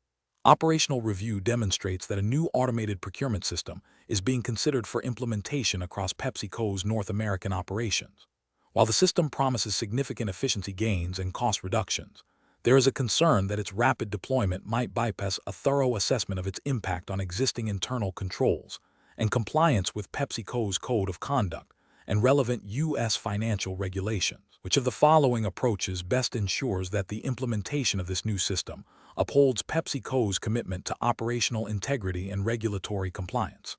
Operational review demonstrates that a new automated procurement system is being considered for implementation across Pepsico's North American operations. While the system promises significant efficiency gains and cost reductions, there is a concern that its rapid deployment might bypass a thorough assessment of its impact on existing internal controls and compliance with PepsiCo's Code of Conduct and relevant U.S. financial regulations. Which of the following approaches best ensures that the implementation of this new system upholds PepsiCo's commitment to operational integrity and regulatory compliance?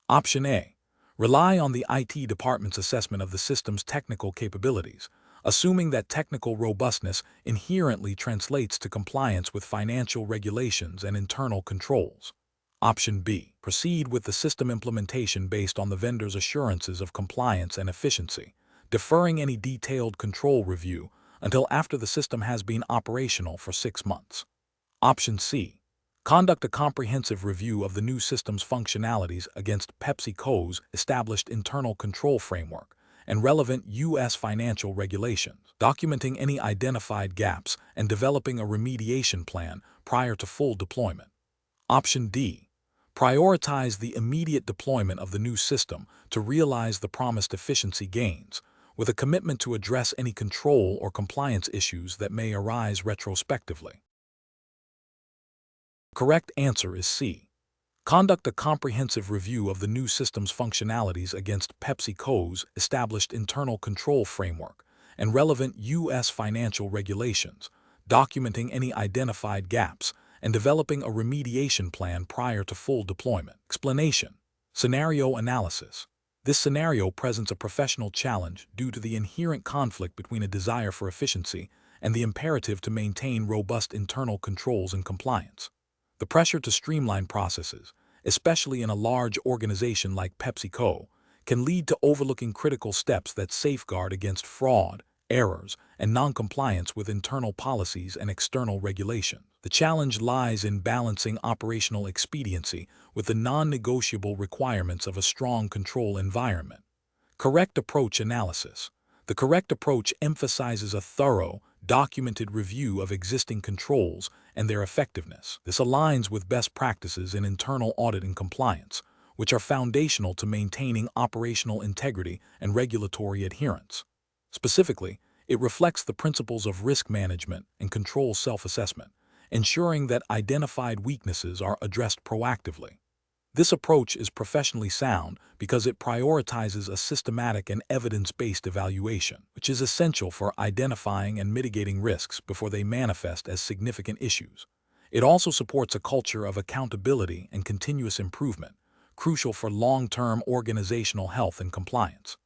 Option A. Rely on the IT department's assessment of the system's technical capabilities, assuming that technical robustness inherently translates to compliance with financial regulations and internal controls. Option B. Proceed with the system implementation based on the vendor's assurances of compliance and efficiency, deferring any detailed control review until after the system has been operational for 6 months. Option C. Conduct a comprehensive review of the new system's functionalities against PepsiCo's established internal control framework and relevant U.S. financial regulations, documenting any identified gaps and developing a remediation plan prior to full deployment. Option D. Prioritize the immediate deployment of the new system to realize the promised efficiency gains, with a commitment to address any control or compliance issues that may arise retrospectively. The correct answer is C. Conduct a comprehensive review of the new system's functionalities against PepsiCo's established internal control framework and relevant U.S. financial regulations, documenting any identified gaps and developing a remediation plan prior to full deployment. Explanation. Scenario analysis. This scenario presents a professional challenge due to the inherent conflict between a desire for efficiency and the imperative to maintain robust internal controls and compliance. The pressure to streamline processes, especially in a large organization like PepsiCo, can lead to overlooking critical steps that safeguard against fraud, errors, and non-compliance with internal policies and external regulations. The challenge lies in balancing operational expediency with the non-negotiable requirements of a strong control environment. Correct approach analysis. The correct approach emphasizes a thorough, documented review of existing controls and their effectiveness. This aligns with best practices in internal audit and compliance, which are foundational to maintaining operational integrity and regulatory adherence. Specifically, it reflects the principles of risk management and control self-assessment, ensuring that identified weaknesses are addressed proactively. This approach is professionally sound because it prioritizes a systematic and evidence-based evaluation, which is essential for identifying and mitigating risks before they manifest as significant issues. It also supports a culture of accountability and continuous improvement, crucial for long-term organizational health and compliance.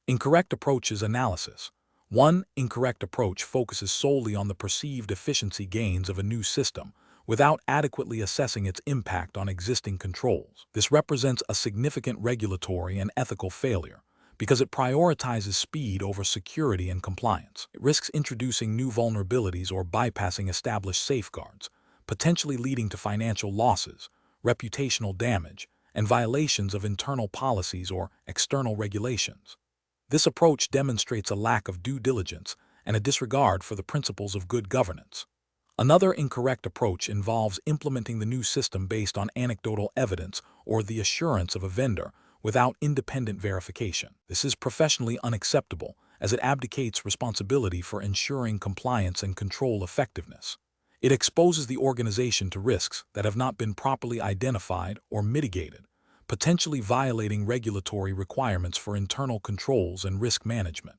Incorrect approaches analysis. One incorrect approach focuses solely on the perceived efficiency gains of a new system without adequately assessing its impact on existing controls. This represents a significant regulatory and ethical failure because it prioritizes speed over security and compliance. It risks introducing new vulnerabilities or bypassing established safeguards, potentially leading to financial losses, reputational damage, and violations of internal policies or external regulations. This approach demonstrates a lack of due diligence and a disregard for the principles of good governance. Another incorrect approach involves implementing the new system based on anecdotal evidence or the assurance of a vendor without independent verification. This is professionally unacceptable as it abdicates responsibility for ensuring compliance and control effectiveness. It exposes the organization to risks that have not been properly identified or mitigated, potentially violating regulatory requirements for internal controls and risk management.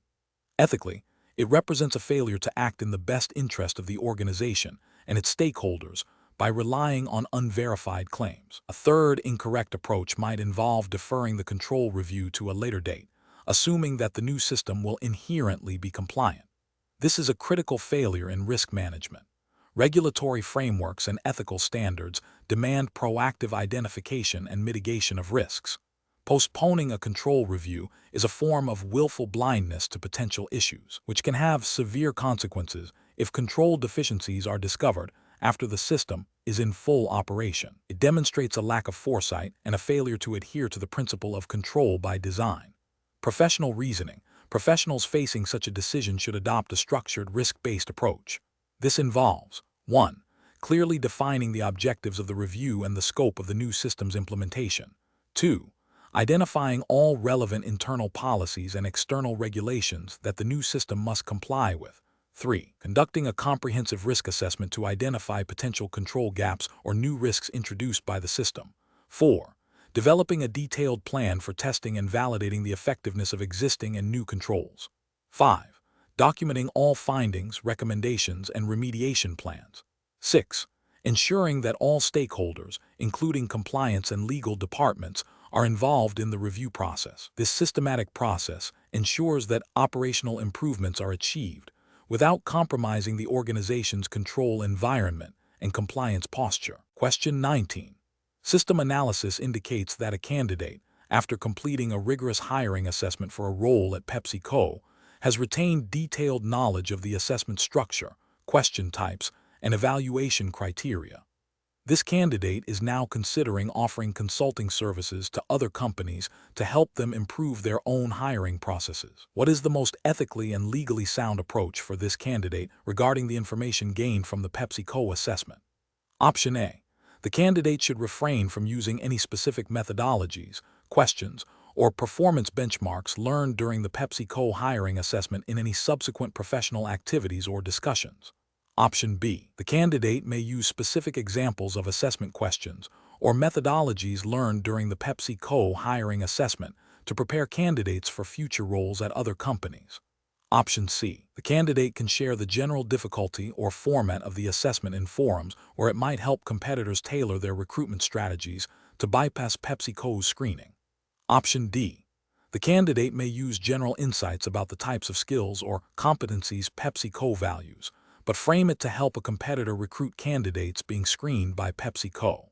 Ethically, it represents a failure to act in the best interest of the organization and its stakeholders by relying on unverified claims. A third incorrect approach might involve deferring the control review to a later date, assuming that the new system will inherently be compliant. This is a critical failure in risk management. Regulatory frameworks and ethical standards demand proactive identification and mitigation of risks. Postponing a control review is a form of willful blindness to potential issues, which can have severe consequences if control deficiencies are discovered after the system is in full operation. It demonstrates a lack of foresight and a failure to adhere to the principle of control by design. Professional reasoning. Professionals facing such a decision should adopt a structured, risk-based approach. This involves 1. Clearly defining the objectives of the review and the scope of the new system's implementation. 2. Identifying all relevant internal policies and external regulations that the new system must comply with. 3. Conducting a comprehensive risk assessment to identify potential control gaps or new risks introduced by the system. 4. Developing a detailed plan for testing and validating the effectiveness of existing and new controls. 5. Documenting all findings, recommendations, and remediation plans. 6. Ensuring that all stakeholders, including compliance and legal departments, are involved in the review process. This systematic process ensures that operational improvements are achieved without compromising the organization's control environment and compliance posture. Question 19. System analysis indicates that a candidate, after completing a rigorous hiring assessment for a role at Pepsico, has retained detailed knowledge of the assessment structure, question types, and evaluation criteria. This candidate is now considering offering consulting services to other companies to help them improve their own hiring processes. What is the most ethically and legally sound approach for this candidate regarding the information gained from the Pepsico assessment? Option A. The candidate should refrain from using any specific methodologies, questions, or performance benchmarks learned during the Pepsico hiring assessment in any subsequent professional activities or discussions. Option B. The candidate may use specific examples of assessment questions or methodologies learned during the Pepsico hiring assessment to prepare candidates for future roles at other companies. Option C. The candidate can share the general difficulty or format of the assessment in forums where it might help competitors tailor their recruitment strategies to bypass PepsiCo's screening. Option D. The candidate may use general insights about the types of skills or competencies PepsiCo values, but frame it to help a competitor recruit candidates being screened by PepsiCo.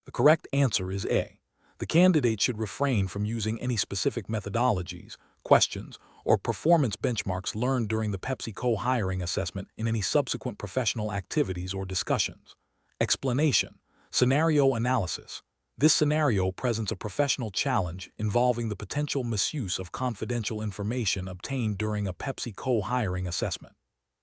The correct answer is A. The candidate should refrain from using any specific methodologies, questions, or performance benchmarks learned during the Pepsico hiring assessment in any subsequent professional activities or discussions. Explanation. Scenario analysis. This scenario presents a professional challenge involving the potential misuse of confidential information obtained during a Pepsico hiring assessment.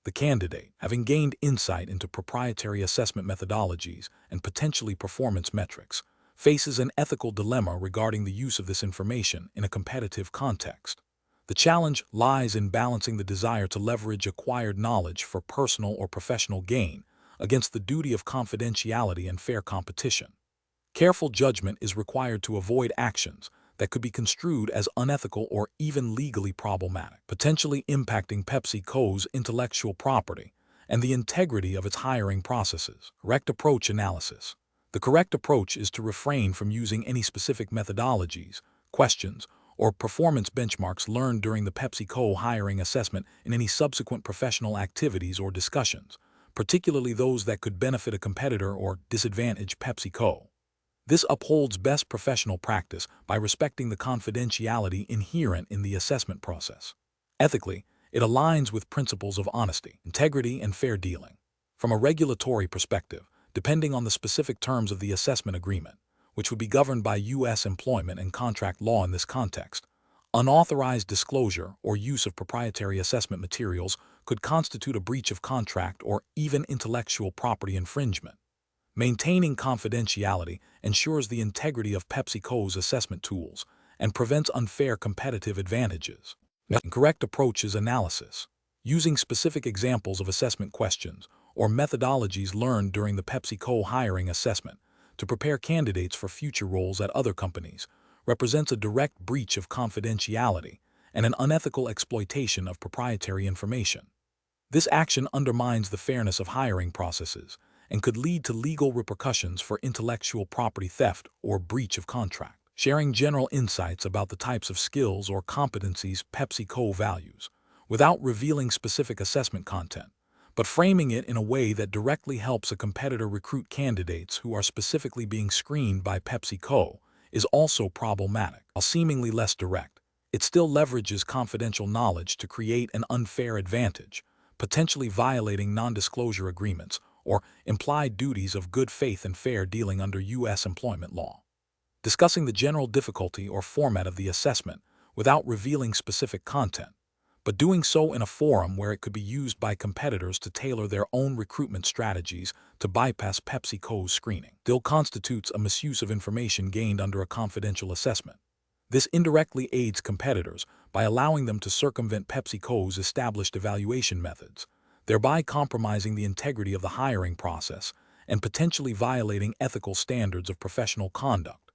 The candidate, having gained insight into proprietary assessment methodologies and potentially performance metrics, faces an ethical dilemma regarding the use of this information in a competitive context. The challenge lies in balancing the desire to leverage acquired knowledge for personal or professional gain against the duty of confidentiality and fair competition. Careful judgment is required to avoid actions that could be construed as unethical or even legally problematic, potentially impacting PepsiCo's intellectual property and the integrity of its hiring processes. Correct approach analysis. The correct approach is to refrain from using any specific methodologies, questions, or performance benchmarks learned during the PepsiCo hiring assessment in any subsequent professional activities or discussions, particularly those that could benefit a competitor or disadvantage Pepsico. This upholds best professional practice by respecting the confidentiality inherent in the assessment process. Ethically, it aligns with principles of honesty, integrity, and fair dealing. From a regulatory perspective, depending on the specific terms of the assessment agreement, which would be governed by U.S. employment and contract law in this context, unauthorized disclosure or use of proprietary assessment materials could constitute a breach of contract or even intellectual property infringement. Maintaining confidentiality ensures the integrity of PepsiCo's assessment tools and prevents unfair competitive advantages. Correct approach is analysis. Using specific examples of assessment questions or methodologies learned during the PepsiCo hiring assessment to prepare candidates for future roles at other companies represents a direct breach of confidentiality and an unethical exploitation of proprietary information. This action undermines the fairness of hiring processes and could lead to legal repercussions for intellectual property theft or breach of contract. Sharing general insights about the types of skills or competencies PepsiCo values, without revealing specific assessment content, but framing it in a way that directly helps a competitor recruit candidates who are specifically being screened by PepsiCo, is also problematic. While seemingly less direct, it still leverages confidential knowledge to create an unfair advantage, potentially violating non-disclosure agreements or implied duties of good faith and fair dealing under U.S. employment law. Discussing the general difficulty or format of the assessment without revealing specific content, but doing so in a forum where it could be used by competitors to tailor their own recruitment strategies to bypass PepsiCo's screening, still constitutes a misuse of information gained under a confidential assessment. This indirectly aids competitors by allowing them to circumvent PepsiCo's established evaluation methods, thereby compromising the integrity of the hiring process and potentially violating ethical standards of professional conduct.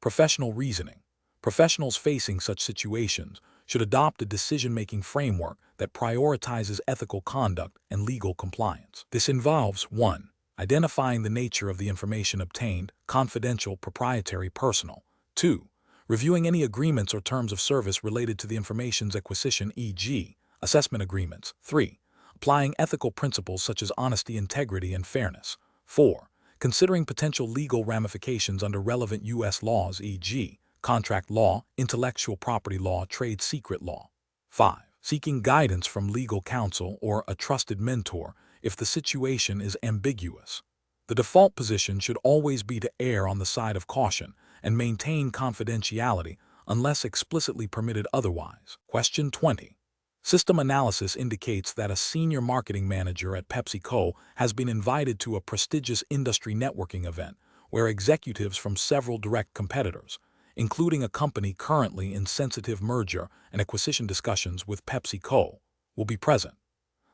Professional reasoning. Professionals facing such situations should adopt a decision-making framework that prioritizes ethical conduct and legal compliance. This involves 1. Identifying the nature of the information obtained, confidential, proprietary, personal. 2. Reviewing any agreements or terms of service related to the information's acquisition, e.g., assessment agreements. 3. Applying ethical principles such as honesty, integrity, and fairness. 4. Considering potential legal ramifications under relevant U.S. laws, e.g., contract law, intellectual property law, trade secret law. 5. Seeking guidance from legal counsel or a trusted mentor if the situation is ambiguous. The default position should always be to err on the side of caution and maintain confidentiality unless explicitly permitted otherwise. Question 20. System analysis indicates that a senior marketing manager at PepsiCo has been invited to a prestigious industry networking event where executives from several direct competitors, including a company currently in sensitive merger and acquisition discussions with PepsiCo, will be present.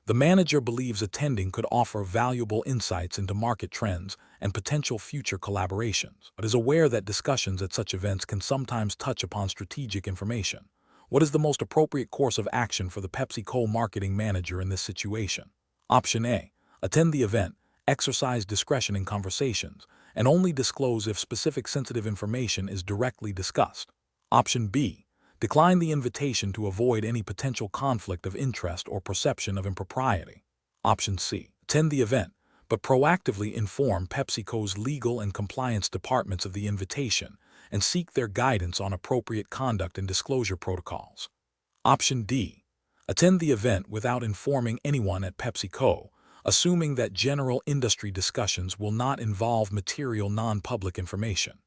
The manager believes attending could offer valuable insights into market trends and potential future collaborations, but is aware that discussions at such events can sometimes touch upon strategic information. What is the most appropriate course of action for the PepsiCo marketing manager in this situation? Option A. Attend the event, exercise discretion in conversations, and only disclose if specific sensitive information is directly discussed. Option B. Decline the invitation to avoid any potential conflict of interest or perception of impropriety. Option C. Attend the event, but proactively inform PepsiCo's legal and compliance departments of the invitation and seek their guidance on appropriate conduct and disclosure protocols. Option D. Attend the event without informing anyone at PepsiCo, assuming that general industry discussions will not involve material non-public information.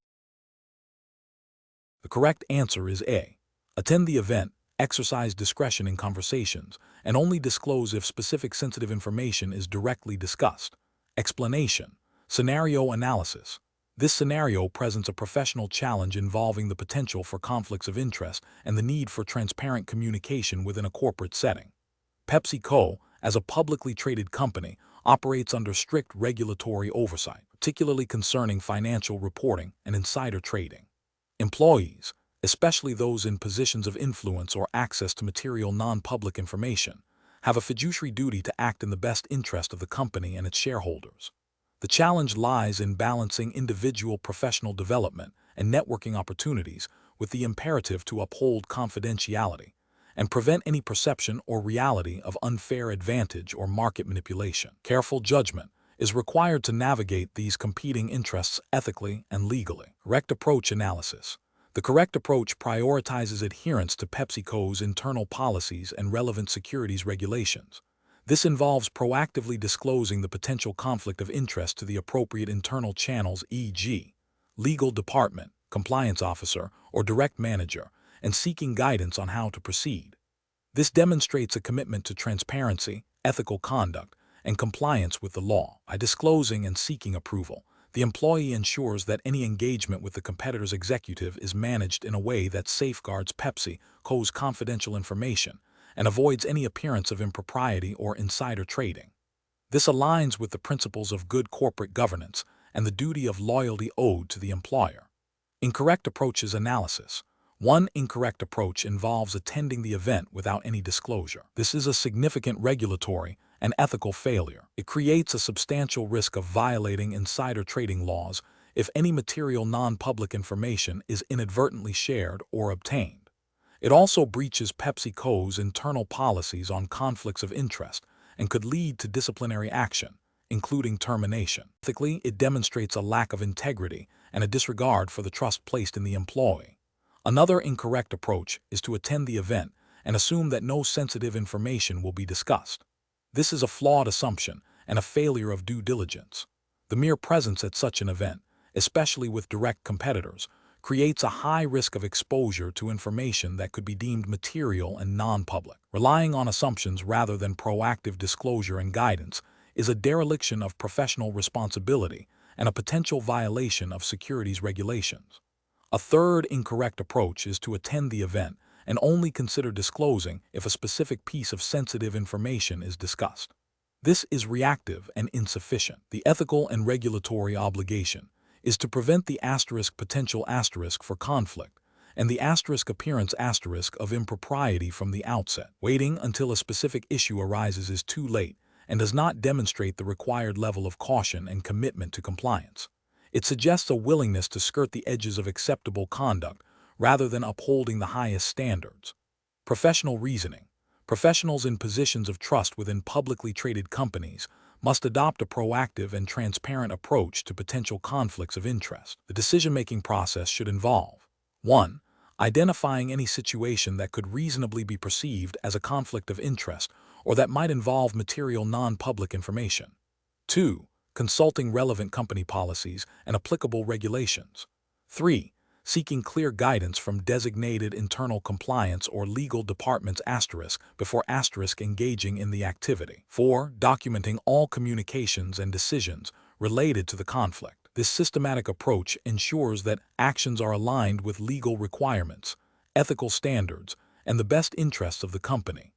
The correct answer is A. Attend the event, exercise discretion in conversations, and only disclose if specific sensitive information is directly discussed. Explanation. Scenario analysis. This scenario presents a professional challenge involving the potential for conflicts of interest and the need for transparent communication within a corporate setting. PepsiCo, as a publicly traded company, operates under strict regulatory oversight, particularly concerning financial reporting and insider trading. Employees, especially those in positions of influence or access to material non-public information, have a fiduciary duty to act in the best interest of the company and its shareholders. The challenge lies in balancing individual professional development and networking opportunities with the imperative to uphold confidentiality and prevent any perception or reality of unfair advantage or market manipulation. Careful judgment is required to navigate these competing interests ethically and legally. Correct approach analysis. The correct approach prioritizes adherence to PepsiCo's internal policies and relevant securities regulations. This involves proactively disclosing the potential conflict of interest to the appropriate internal channels, e.g., legal department, compliance officer, or direct manager, and seeking guidance on how to proceed. This demonstrates a commitment to transparency, ethical conduct, and compliance with the law. By disclosing and seeking approval, the employee ensures that any engagement with the competitor's executive is managed in a way that safeguards PepsiCo's confidential information and avoids any appearance of impropriety or insider trading. This aligns with the principles of good corporate governance and the duty of loyalty owed to the employer. Incorrect approaches analysis. One incorrect approach involves attending the event without any disclosure. This is a significant regulatory and ethical failure. It creates a substantial risk of violating insider trading laws if any material non-public information is inadvertently shared or obtained. It also breaches PepsiCo's internal policies on conflicts of interest and could lead to disciplinary action, including termination. Ethically, it demonstrates a lack of integrity and a disregard for the trust placed in the employee. Another incorrect approach is to attend the event and assume that no sensitive information will be discussed. This is a flawed assumption and a failure of due diligence. The mere presence at such an event, especially with direct competitors, creates a high risk of exposure to information that could be deemed material and non-public. Relying on assumptions rather than proactive disclosure and guidance is a dereliction of professional responsibility and a potential violation of securities regulations. A third incorrect approach is to attend the event and only consider disclosing if a specific piece of sensitive information is discussed. This is reactive and insufficient. The ethical and regulatory obligation is to prevent the potential for conflict and the appearance of impropriety from the outset. Waiting until a specific issue arises is too late and does not demonstrate the required level of caution and commitment to compliance. It suggests a willingness to skirt the edges of acceptable conduct rather than upholding the highest standards. Professional reasoning. Professionals in positions of trust within publicly traded companies must adopt a proactive and transparent approach to potential conflicts of interest. The decision-making process should involve 1. Identifying any situation that could reasonably be perceived as a conflict of interest or that might involve material non-public information. 2. Consulting relevant company policies and applicable regulations. 3. Seeking clear guidance from designated internal compliance or legal departments before engaging in the activity. 4. Documenting all communications and decisions related to the conflict. This systematic approach ensures that actions are aligned with legal requirements, ethical standards, and the best interests of the company.